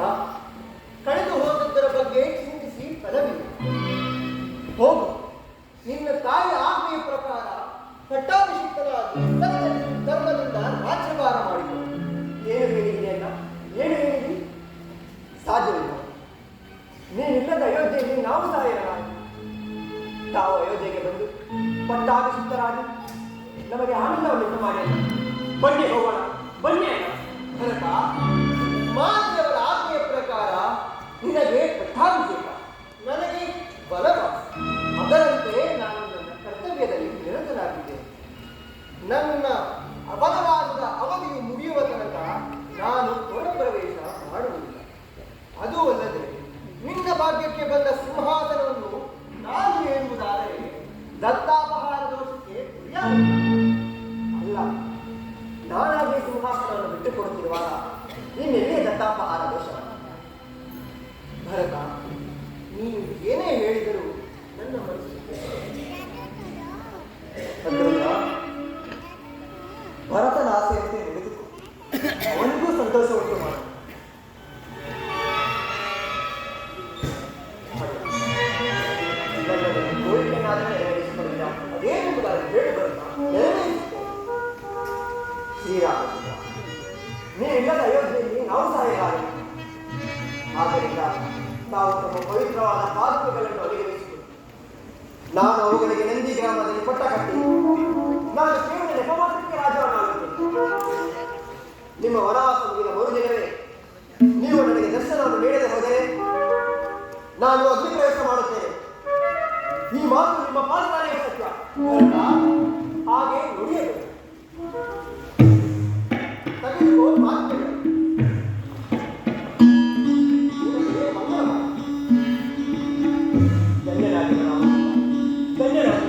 ಕಳೆದು ಹೋದದ್ದರ ಬಗ್ಗೆ ಚಿಂತಿಸಿ ಫಲವಿಲ್ಲ. ಹೋಗು, ನಿನ್ನ ತಾಯಿಯ ಆಜ್ಞೆಯ ಪ್ರಕಾರ ಪಟ್ಟಾಭಿಷಿಕ್ತನಾಗಿ ಧರ್ಮದಿಂದ ರಾಜ್ಯಭಾರ ಮಾಡಿಕೊಂಡು ಬನ್ನಿ ಅಣ್ಣ. ಭರತ, ಮಾತೆಯವರ ಆಜ್ಞೆಯ ಪ್ರಕಾರ ನಿನಗೆ ಪಟ್ಟಾಭಿಷೇಕ, ನನಗೆ ಬಲವಾಸ. ಅದರಂತೆ ನಾನು ನನ್ನ ಕರ್ತವ್ಯದಲ್ಲಿ ನಿರತನಾಗಿದ್ದೇನೆ. ನನ್ನ ವನವಾಸದ ಅವಧಿಯು ಮುಗಿಯುವ ತನಕ ನಾನು ಹೊರಪ್ರವೇಶ ಮಾಡುವುದಿಲ್ಲ. ಅದೂ ಅಲ್ಲದೆ ನಿನ್ನ ಭಾಗ್ಯಕ್ಕೆ ಬಂದ ಸಿಂಹಾಸನವನ್ನು ನಾನು ಹೇಳುವುದಾದರೆ ದತ್ತಾಪಹಾರ ದೋಷಕ್ಕೆ ಗುರಿಯಾಗುವುದು. ಅಲ್ಲ, ನಾನಾಗಿ ಸಿಂಹಾಸನವನ್ನು ಬಿಟ್ಟುಕೊಡುತ್ತಿರುವಾಗ ನೀನೆಲ್ಲೇ ದತ್ತಾಪಹಾರ ದೋಷ? ಭರತ, ನೀನು ಏನೇ ಹೇಳಿದರೂ ನನ್ನ ಮನಸ್ಸು ಅದರಿಂದ ಭರತನ ಆಸೆಯಂತೆ ನಡೆದುಕೊ, ಅವನಿಗೂ ಸಂತೋಷ ಉಂಟು ಮಾಡು. ಕೋರಿಕೆನಾದರೆ ನೆರವೇರಿಸಿಕೊಳ್ಳಿಲ್ಲ, ಅದೇನೆಂಬುದಾಗಿ ಹೇಳಿ ಭರತ, ನೆರವೇರಿಸುತ್ತೇನೆ. ಶ್ರೀರಾಮ, ನೀವಿಲ್ಲದ ಅಯೋಧ್ಯೆಯಲ್ಲಿ ನಾವು ಸಹಾಯಕಾರಿ. ಆದ್ದರಿಂದ ತಾವು ತಮ್ಮ ಪವಿತ್ರವಾದ ಪಾದಕಗಳನ್ನು ಅಲಿಗರಿಸಿದರು. ನಾನು ಅವುಗಳಿಗೆ ನಂದಿ ಗ್ರಾಮದಲ್ಲಿ ಪಟ್ಟ ಕಟ್ಟಿ ನಾನು ಕೇವಲ ನೆಪಮಾತ್ರಕ್ಕೆ ರಾಜವನ್ನಾಗುತ್ತೇನೆ. ನಿಮ್ಮ ವನವಾಸ ಮುಗಿದ ಮರುದಿನವೇ ನೀವು ನನಗೆ ದರ್ಶನವನ್ನು ನೀಡದೆ ಹೋದರೆ ನಾನು ಅಗ್ನಿ ಪ್ರವೇಶ ಮಾಡುತ್ತೇನೆ. ಈ ಮಾತು ನಿಮ್ಮ ಪಾದಕಾಲಿಗೆ ಸತ್ಯ. ಹಾಗೆ ನುಡಿಯಬೇಕು. ತೆಗೆದುಕೋ ಮಾತುಗಳು. ಧನ್ಯರಾಗಿ ಧನ್ಯರಾಗಿ.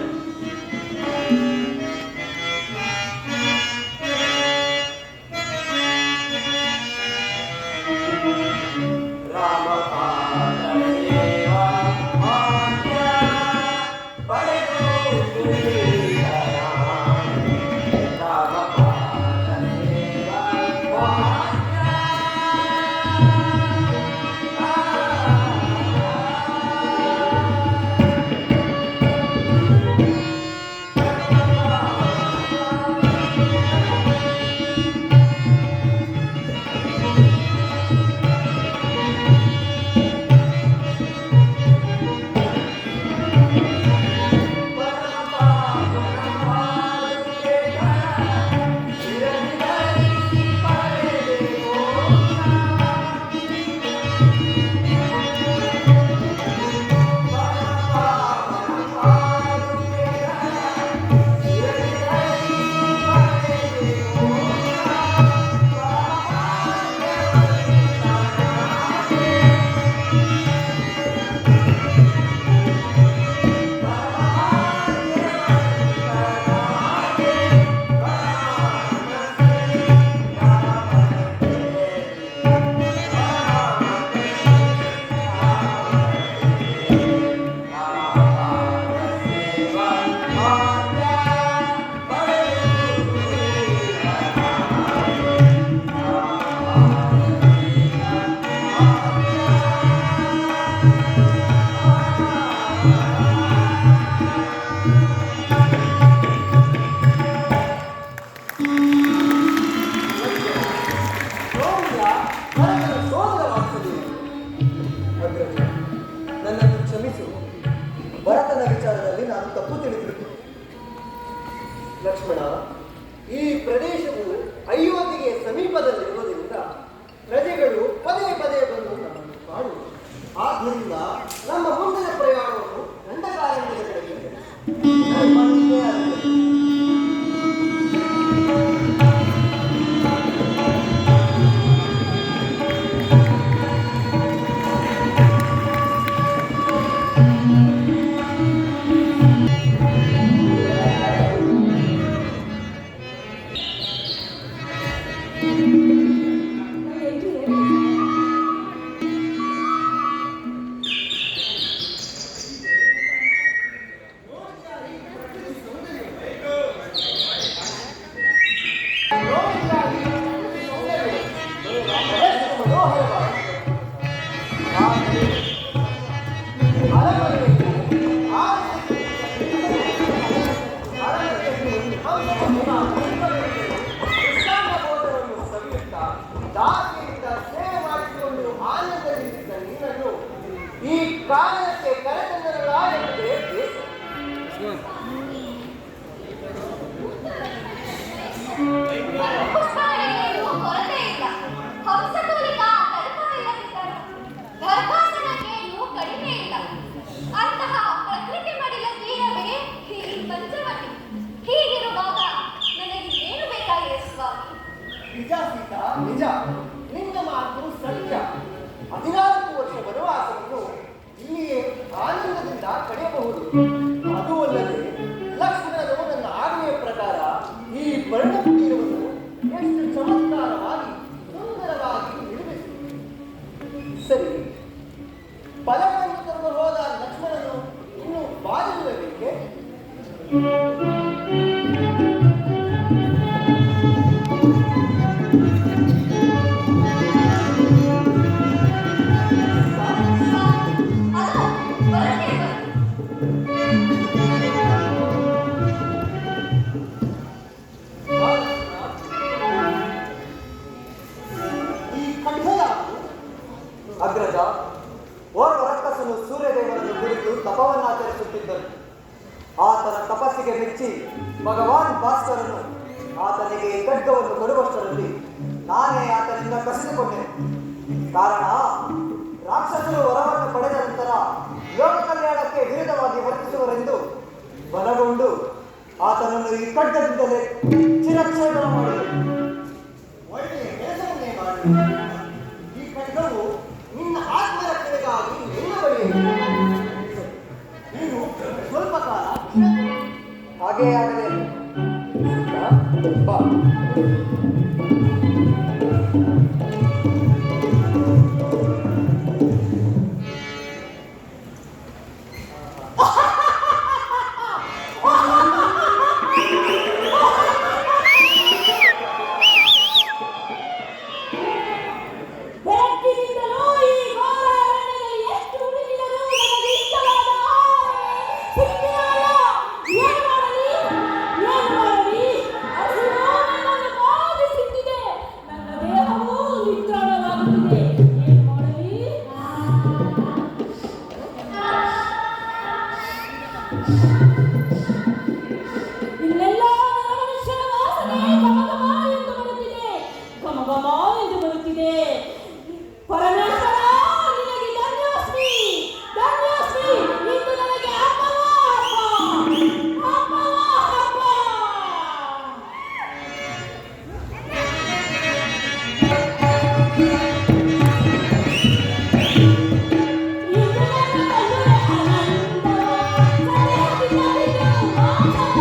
ನನ್ನನ್ನು ಕ್ಷಮಿಸು. ಭರತನ ವಿಚಾರದಲ್ಲಿ ನಾನು ತಪ್ಪು ತಿಳಿದಿರುತ್ತೇನೆ. ಲಕ್ಷ್ಮಣ, ಈ ಪ್ರದೇಶವು ಅಯೋಧ್ಯೆಗೆ ಸಮೀಪದಲ್ಲಿರುವುದರಿಂದ ಪ್ರಜೆಗಳು ಪದೇ ಪದೇ ಬಂದು ನಮ್ಮನ್ನು ಕಾಣುವುದು. ಆದ್ದರಿಂದ ನಮ್ಮ ಮುಂದಿನ ಪ್ರಯಾಣವನ್ನು ದಂಡಕಾರಣ್ಯದ ಕಡೆಗೆ ಈ ಕಾರಣಕ್ಕೆ ಕರೆತಂದರಲ್ಲ ಎಂಬುದೇ ಬೇಸರ. ನಿಜ ಸೀತಾ, ನಿಜ. ನಿನ್ನ ಮಾತು ಸತ್ಯ. 14 ವರ್ಷ ವನವಾಸವನ್ನು ಇಲ್ಲಿಯೇ ಆನಂದದಿಂದ ಕಳೆಯಬಹುದು. ಅದು ಅಲ್ಲದೆ ಲಕ್ಷ್ಮಣನು ನನ್ನ ಆಜ್ಞೆಯ ಪ್ರಕಾರ ಈ ಪರ್ಣಕುಟೀರವನ್ನು ಎಷ್ಟು ಚಮತ್ಕಾರವಾಗಿ ಸುಂದರವಾಗಿ ನಿರ್ಮಿಸಿ. ಸರಿ, ಫಲವನ್ನು ತರಲು ಹೋದ ಲಕ್ಷ್ಮಣನು ಇನ್ನು ಬಾಧಿಸಬೇಕೆ? ಅಗ್ರಜ, ಓರ್ವ ರಕ್ಕಸನು ಸೂರ್ಯದೇವರನ್ನು ಕುರಿತು ತಪವನ್ನಾಚರಿಸುತ್ತಿದ್ದನು. ಆತನ ತಪಸ್ಸಿಗೆ ಮೆಚ್ಚಿ ಭಗವಾನ್ ಭಾಸ್ಕರನು ಆತನಿಗೆ ಖಡ್ಗವನ್ನು ಕೊಡುವಷ್ಟರಲ್ಲಿ ನಾನೇ ಆತನಿಂದ ಕಸಿದುಕೊಂಡೆ. ಕಾರಣ, ರಾಕ್ಷಸರು ವರವನ್ನು ಪಡೆದ ನಂತರ ಲೋಕ ಕಲ್ಯಾಣಕ್ಕೆ ವಿರುದ್ಧವಾಗಿ ವರ್ತಿಸುವರೆಂದು ಬಲಗೊಂಡು ಆತನನ್ನು ಈ ಖಡ್ಗದಿಂದಲೇ ಚಿರಚ್ಛೇದನ ಮಾಡಿದೆ. ಒಳ್ಳೆಯ ಕೆಲಸವನ್ನೇ ಮಾಡಿ. ಈ ಖಡ್ಗವು ನಿನ್ನ ಆತ್ಮರಕ್ಷಣೆಗಾಗಿ ನಿನ್ನ ಬಳಿ ನೀನು ಸ್ವಲ್ಪ ಕಾಲ ಹಾಗೆಯೇ ಆಗದೆ ಬಾ. ಬೆಳಗ್ಗಿನಿಂದಲೂ ಈ ಘೋರ ಅರಣ್ಯದಲ್ಲಿ ಎಷ್ಟು ಹುಡುಕಿದರೂ ನನಗೆ ಇಷ್ಟವಾದ ಸಿಕ್ಕಿರಲ್ಲ. ಏನು ಮಾಡಲಿ, ಏನು ಮಾಡಲಿ? ಹಸಿವು ನನ್ನನ್ನು ಬಾಧಿಸುತ್ತಿದೆ. ನನ್ನ ದೇಹವು ನಿತ್ರಾಣವಾಗುತ್ತಿದೆ. ಏನು ಮಾಡಲಿ? ಇಲ್ಲೆಲ್ಲ ನನ್ನ ಮನುಷ್ಯನ ವಾಸನೆ ಗಮಗಮ ಎಂದು ಬರುತ್ತಿದೆ. ಗಮಗಮ ಎಂದು ಬರುತ್ತಿದೆ. ಪರಮೇಶ್ವರ, ನಿನಗೆ ಧನ್ಯೋಸ್ಮಿ, ಧನ್ಯೋಸ್ಮಿ. ಇಂದು ನನಗೆ ಹಬ್ಬವ ಹಬ್ಬ, ಹಬ್ಬವ ಹಬ್ಬ. ಇಂದು ನನ್ನ ಮದುವೆ ಆನಂದವ, ಸರಿಯಾಗಿ ಮಾತವ.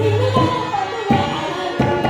ಇಂದು ನನ್ನ ಮದುವೆ ಆನಂದವ.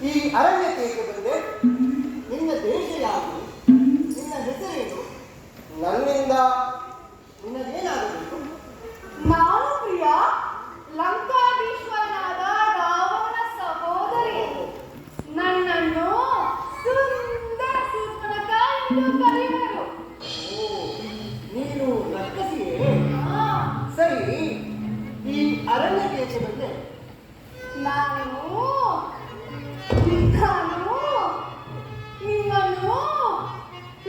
ಈ ಅರಣ್ಯಕ್ಕೆ ಏಕೆ ಬಂದೆ? ನಿನ್ನ ದೇಶ ಯಾವುದು? ನಿನ್ನ ಹೆಸರೇನು? ನನ್ನಿಂದ ನಿನಗೇನಾಗಬೇಕು? ನಾನು ಪ್ರಿಯ ಲಂಕಾಧೀಶ್ವರನಾದ ರಾವಣನ ಸಹೋದರಿ. ನನ್ನನ್ನು ಸುಂದರ ಸೂರ್ಪನಖ ಎಂದು ಕರೆಯುವರು. ಓ, ನೀನು ರಕ್ಕಸಿಯೇ? ಆ, ಸರಿ, ಈ ಅರಣ್ಯಕ್ಕೆ ಏಕೆ ಬಂದೆ? ನಾನು ನಿಮ್ಮನ್ನು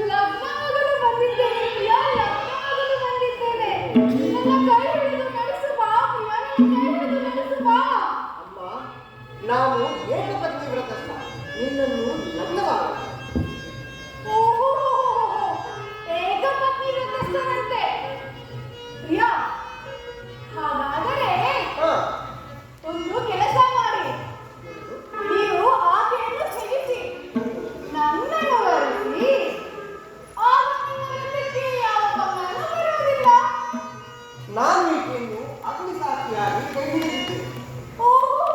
ಲಗ್ನವಾಗಲು ಬಂದಿದ್ದೇನೆ ಪ್ರಿಯ, ಲಗ್ನವಾಗಲು ಬಂದಿದ್ದೇನೆ. ನನ್ನ ಕೈ ಹಿಡಿದು ನಡೆಸು ಬಾ ಪ್ರಿಯ, ನನ್ನ ಕೈ ಹಿಡಿದು ನಡೆಸು ಬಾ. ಅಮ್ಮ, ನಾವು ಏಕಪತ್ನಿ ವ್ರತಸ್ಥ. ನಿನ್ನನ್ನು ಲಗ್ನವಾಗ ಓಹೋ, ಏಕಪತ್ನಿ ವ್ರತಸ್ಥನಂತೆ. ಪ್ರಿಯ, ಹಾಗಾದರೆ ಒಂದು ಕೆಲಸ ಮಾಡಿ, ನೀವು ಆಕೆಯನ್ನು ಕ್ಷಮಿಸಿ ನನ್ನನ್ನು ವರಿಸಿ, ಆಗ ನಿಮ್ಮ ವ್ರತಕ್ಕೆ ಯಾವ ಭಂಗನೂ ಬರುವುದಿಲ್ಲ. ನಾನು ಈಕೆಯನ್ನು ಅಗ್ನಿಸಾಕ್ಷಿಯಾಗಿ ಕೈ ಹಿಡಿದಿದ್ದೆ. ಓಹೋ,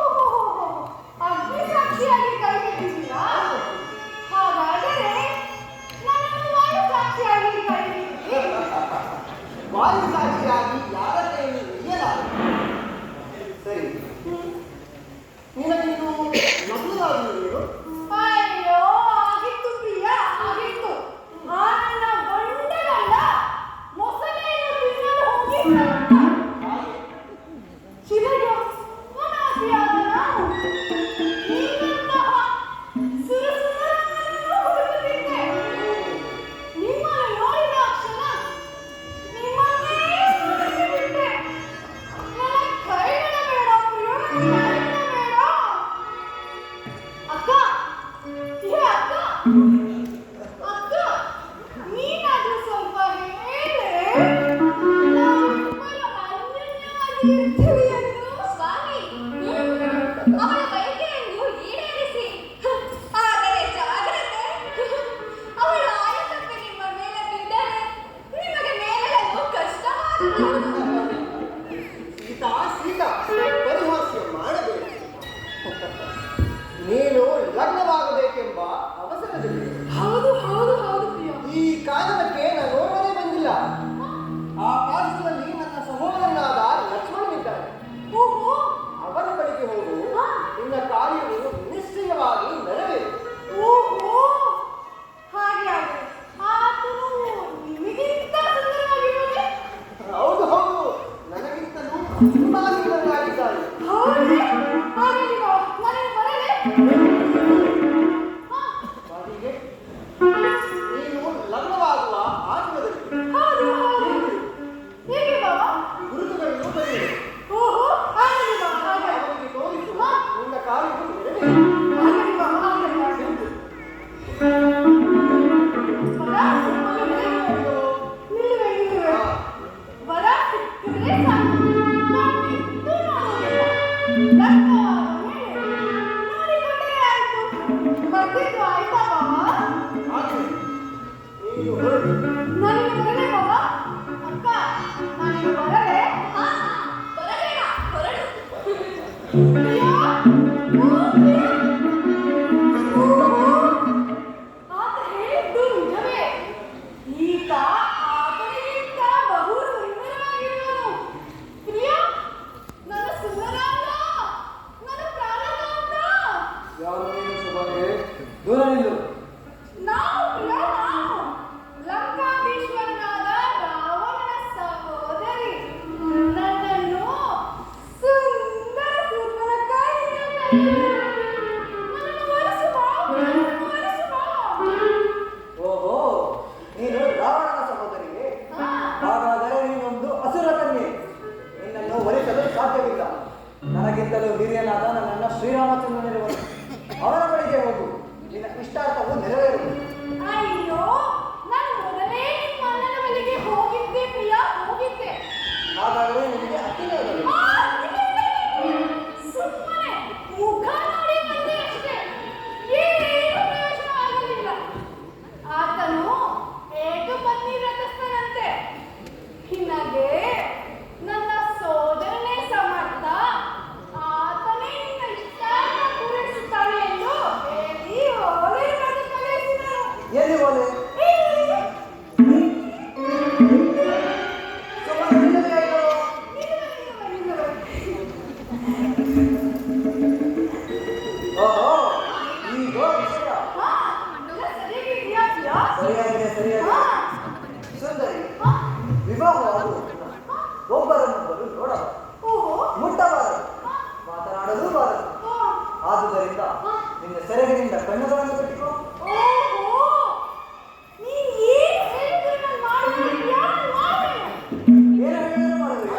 ಅಗ್ನಿಸಾಕ್ಷಿಯಾಗಿ ಕೈ ಹಿಡಿದಿದ್ದೀರಾ? ಹಾಗಾದರೆ ನನ್ನನ್ನು ವಾಯುಸಾಕ್ಷಿಯಾಗಿ ಕೈ ಹಿಡಿಯಿರಿ. ವಾಯುಸಾಕ್ಷಿಯಾಗಿ ಯಾರ ಕೈಯಲ್ಲಿ ಹಿಡಿಯಲಾರೆ? ಸರಿ, ನಿನಗಿನ್ನು ಲಗ್ನವಾಗುವುದೇನು? ಅಯ್ಯೋ, ಆಗಿತ್ತು ಪ್ರಿಯ, ಆಗಿತ್ತು. ಆ ನನ್ನ ಗಂಡನಲ್ಲ ಮೊಸಳೆಯನ್ನು ತಿನ್ನಲು ಹೋಗಿದ್ದಂತ ಶಿಲೆಗೆ ವನವಾಸಿಯಾದ ನಾನು ನಿನ್ನಂತಹ ಸುರಸುಂದರನನ್ನು ಹುಡುಕುತ್ತಿದ್ದೆ. ನಿಮ್ಮನ್ನು ನೋಡಿದ ಕ್ಷಣ ನಿಮ್ಮನ್ನೇ ಸ್ಮರಿಸಿಬಿಟ್ಟೆ. ನನ್ನ ಕೈ ಬಿಡಬೇಡ ಪ್ರಿಯ, ನನ್ನ ಕೈ ಬಿಡಬೇಡ. ಅಕ್ಕ, ಏ ಅಕ್ಕ, ಅಕ್ಕ, ನೀನಾದ್ರೂ ಸ್ವಲ್ಪ ಹೇಳೆ, ನಾವಿಬ್ಬರು ಅನ್ಯೋನ್ಯವಾಗಿ ಇರ್ತೀವಿ ಎಂದು. ಸ್ವಾಮಿ, ಅವಳ ಬಯಕೆಯನ್ನು ಈಡೇರಿಸಿ. ಆದರೆ ಜಾಗ್ರತೆ, ಅವಳ ಆಯತಕ್ಕೆ ನಿಮ್ಮ ಮೇಲೆ ಬಿದ್ದರೆ ನಿಮಗೆ ಮೇಲೆಲ್ಲೂ ಕಷ್ಟವಾಗಬಹುದು. ಸೀತಾ, ಸೀತಾ, ಪರಿಹಾಸ್ಯ ಮಾಡಬೇಡ. ನೀನು ಲಗ್ನವಾಗಬೇಕೆಂಬ ಅವಸರದಲ್ಲಿ ಹೌದು ಹೌದು ಹೌದು ಪ್ರಿಯ. ಈ ಕಾರಣಕ್ಕೆ ನಾನು ನೋಡಲೇ ಬಂದಿಲ್ಲ. ಆ ಪಾರ್ಶ್ವದಲ್ಲಿ ನನ್ನ ಸಹೋದರನಾದ ಲಕ್ಷ್ಮಣನಿದ್ದಾನೆ. ಓಹೋ, ಅವರ ಬಳಿಗೆ ಹೋಗು. ನಿನ್ನ ಕಾರ್ಯವು ನಿಶ್ಚಯವಾಗಿ ನೆರವೇರು. ಓಹೋ, ಹಾಗೆ ಆದರೆ ಆತನು ನಿಮಗಿಂತ ಸುಂದರವಾಗಿರುವುದೇ? ಹೌದು ಹೌದು, ನನಗಿಂತಲೂ ತುಂಬಾ ಸುಂದರನಾಗಿದ್ದಾನೆ. ಹೌದೇ? ಹಾಗೆ ನೀವು ನನಗೆ ಬರಲೇ? ಹಾ, ಬಾಡಿಗೆ ನೀನು ಲಗ್ನವಾಗುವ ಆಟದಲ್ಲಿ ಹೌದು ಹೌದು. ಹೇಗೆ ಬಾಬಾ? ಗುರುತುಗಳನ್ನು ಬರೆಯಿರಿ. ಓಹೋ, ಹಾಗೆ ಬಾಬಾ, ಹಾಗೆ. ಅವರಿಗೆ ತೋರಿಸು. ನಿನ್ನ ಕಾರ್ಯವು ನೆರವೇರು. ಹಾಗೆ ಬಾಬಾ, ಹಾಗೆ ಹಾಗೆ. ವರ ಸಿಕ್ಕಿದ್ರೆ ನಿಲ್ಲುವೆ, ನಿಲ್ಲುವೆ. ವರ ಸಿಕ್ಕಿದ್ರೆ ಸಾಕು. ನಾನಿದ್ದು ನೋಡೋದಿಲ್ಲ. ಲಗ್ನವಾದ ಮೇಲೆ ನೋಡಿಕೊಂಡರೆ ಆಯ್ತು. ಬರ್ತಿದ್ದು ಆಯ್ತಾ ಬಾಬಾ? ಹಾಗೆ ನೀನು ಹೊರಡು. ನನಗೆ ಬರಲೇ ಬಾಬಾ? ಅಕ್ಕ, ನನಗೆ ಬರಲೇ? ಹಾ, ಬರಬೇಡ, ಹೊರಡು. ಪ್ರಿಯ? ಓ ಪ್ರಿಯ? ಓಹೋ, ಆತ ಹೇಳಿದ್ದು ನಿಜವೇ. ಈತ ಆತನಿಗಿಂತ ಬಹು ಸುಂದರವಾಗಿರುವನು. ಪ್ರಿಯ, ನನ್ನ ಸುಂದರಾಂಗ, ನನ್ನ ಪ್ರಾಣನಾಂಗ. ಯಾರು ನೀನು ಶುಭಂಗೆ? ದೂರ ನಿಲ್ಲು. ನಾನು ಪ್ರಿಯ, ನಾನು ಲಂಕಾಧೀಶ್ವರನಾದ ರಾವಣನ ಸಹೋದರಿ. ನನ್ನನ್ನು ಸುಂದರ ಸೂರ್ಪನಖ ಎಂದು ಕರೆಯುವರು. ನನ್ನನ್ನು ವರಿಸು ಬಾ, ನನ್ನನ್ನು ವರಿಸು ಬಾ. ಓಹೋ, ನೀನು ರಾವಣನ ಸಹೋದರಿಯೇ? ಹಾ. ಹಾಗಾದರೆ ನೀನೊಂದು ಅಸುರ ಕನ್ಯೆ. ನಿನ್ನನ್ನು ವರಿಸಲು ಸಾಧ್ಯವಿಲ್ಲ. ನನಗಿಂತಲೂ ಹಿರಿಯನಾದ ನನ್ನನ್ನು ಶ್ರೀರಾಮಚಂದ್ರನಿರುವನು. ಅವನ ಬಳಿಗೆ ಹೋಗು. ನಿನ್ನ ಇಷ್ಟಾರ್ಥವು ಸರಿಯಾಗಿ ಸುಂದರಿ ವಿವಾಹವಾಗುವ ಒಬ್ಬರನ್ನೊಬ್ಬರು ನೋಡಬಾರದು, ಮುಟ್ಟಬಾರದು, ಮಾತನಾಡಲೂಬಾರದು. ಆದುದರಿಂದ ನಿನ್ನ ಸೆರಗಿನಿಂದ ಕಣ್ಣುಗಳನ್ನು ಕಟ್ಟಿಕೋ. ಏನು ಹೇಳಿದರೂ ಮಾಡಬೇಕು.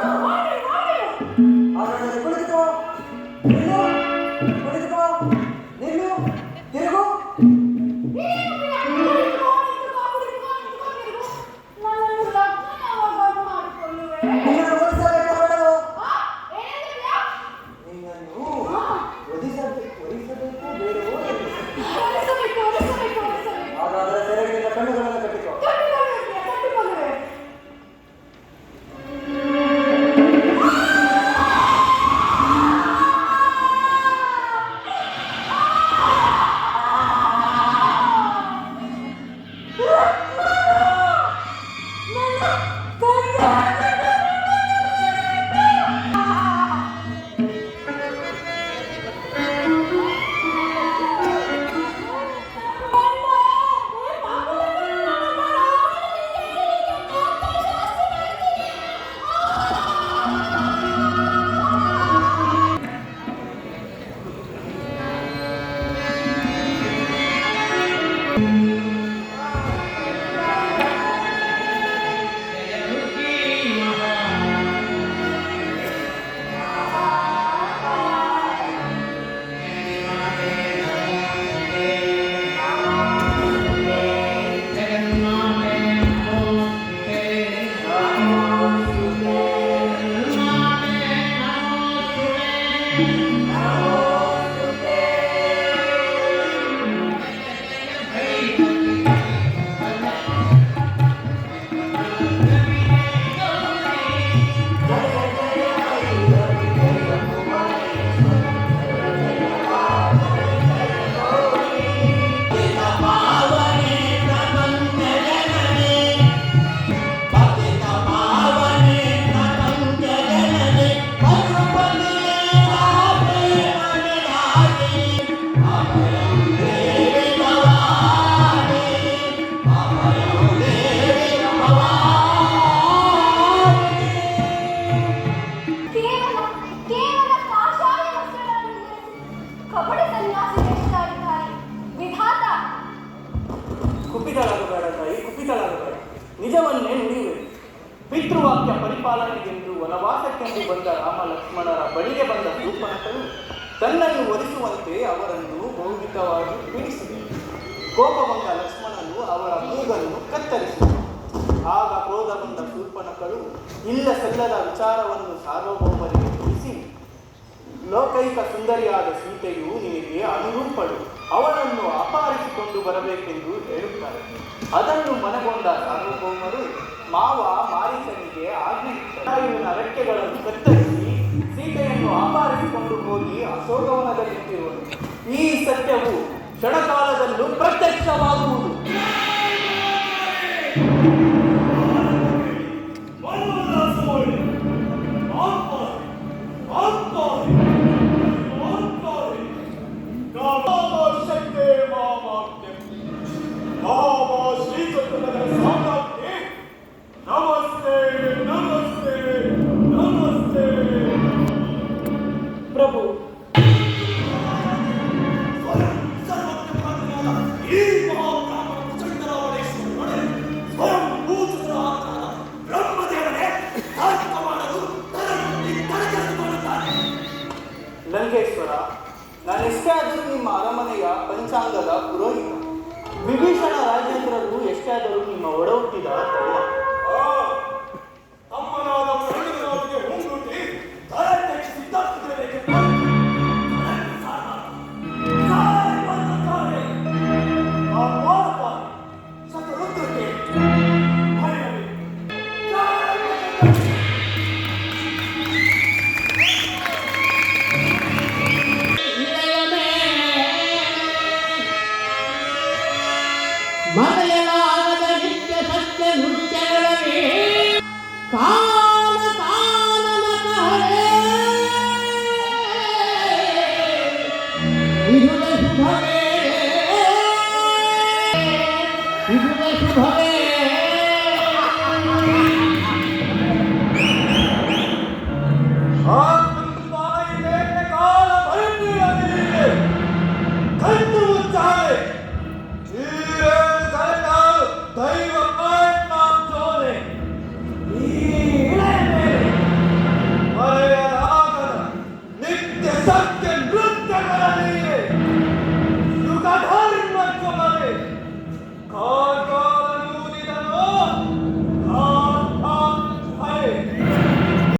ಅವರನ್ನು ಕುಳಿತುಕೋ, ನಿಲ್ಲು, ಕುಳಿತುಕೋ, ನಿಲ್ಲು, ತಿರುಗು. ನಿನ್ನನ್ನು ಓದಿಸಬೇಕು ಬೇಡವೋ? ನಿನ್ನನ್ನು ಒದಿಸಬೇಕು ಬೇಡವೋ? ಹಾಗಾದರೆ ಸೆರಗಿನಿಂದ ಕಣ್ಣುಗಳನ್ನು ಕಟ್ಟಿಕೋ. ಕುಪಿತಳಾಗಬೇಡ ತಾಯಿ, ಕುಪಿತಳಾಗಬೇಡ. ನಿಜವನ್ನೇ ನುಡಿಯುವೆ. ಪಿತೃವಾಕ್ಯ ಪರಿಪಾಲನೆಗೆಂದು ವನವಾಸಕ್ಕೆಂದು ಬಂದ ರಾಮ ಲಕ್ಷ್ಮಣರ ಬಳಿಗೆ ಬಂದ ಶೂರ್ಪಣಖಳು ತನ್ನನ್ನು ಒಲಿಸುವಂತೆ ಅವರನ್ನು ಬಹುವಿಧವಾಗಿ ಪೀಡಿಸಿದೆ. ಕೋಪಗೊಂಡ ಲಕ್ಷ್ಮಣನು ಅವರ ಮೂಗನ್ನು ಕತ್ತರಿಸಿದನು. ಆಗ ಕ್ರೋಧಗೊಂಡ ಶೂರ್ಪಣಖಳು ಇಲ್ಲ ಸಲ್ಲದ ವಿಚಾರವನ್ನು ಸಾರ್ವಭೌಮರಿಗೆ ತಿಳಿಸಿ, ಲೋಕೈಕ ಸುಂದರಿಯಾದ ಸೀತೆಯು ನಿನಗೆ ಅನುರೂಪಳು, ಅವಳನ್ನು ಅಪಹರಿಸಿಕೊಂಡು ಬರಬೇಕೆಂದು ಹೇಳುತ್ತಾರೆ. ಅದನ್ನು ಮನಗೊಂಡ ಸಾರ್ವಭೌಮರು ಮಾವ ಮಾರೀಚನಿಗೆ ಆಜ್ಞೆಯಿಟ್ಟರು. ಇವನ ರೆಕ್ಕೆಗಳನ್ನು ಕತ್ತರಿಸಿ ಸೀತೆಯನ್ನು ಅಪಹರಿಸಿಕೊಂಡು ಹೋಗಿ ಅಶೋಕವನದಲ್ಲಿಟ್ಟಿರುವನು. ಈ ಸತ್ಯವು ಕ್ಷಣಕಾಲದಲ್ಲೂ ಪ್ರತ್ಯಕ್ಷವಾಗುವುದು. ಪ್ರಭು, ಲಂಕೇಶ್ವರ, ನಾನೆಷ್ಟೇ ಆದರೂ ನಿಮ್ಮ ಅರಮನೆಯ ಪಂಚಾಂಗದ ಪುರೋಹಿತ. ವಿಭೀಷಣ ರಾಜೇಂದ್ರರು ಎಷ್ಟೇ ಆದರೂ ನಿಮ್ಮ ಒಡಹುಟ್ಟಿದ ತಮ್ಮ. ಮರೆಯಲಾಗದ ನಿತ್ಯ ಸತ್ಯ ನೃತ್ಯ ಶುಭವೇ ಕಣ್ಣು ಮುಚ್ಚಾಲೆ ದೈವ ಸೋನೆ ಈ ಮರೆಯಲಾಗದ ನಿತ್ಯ ಸತ್ಯ ನೃತ್ಯಗಳಲ್ಲಿ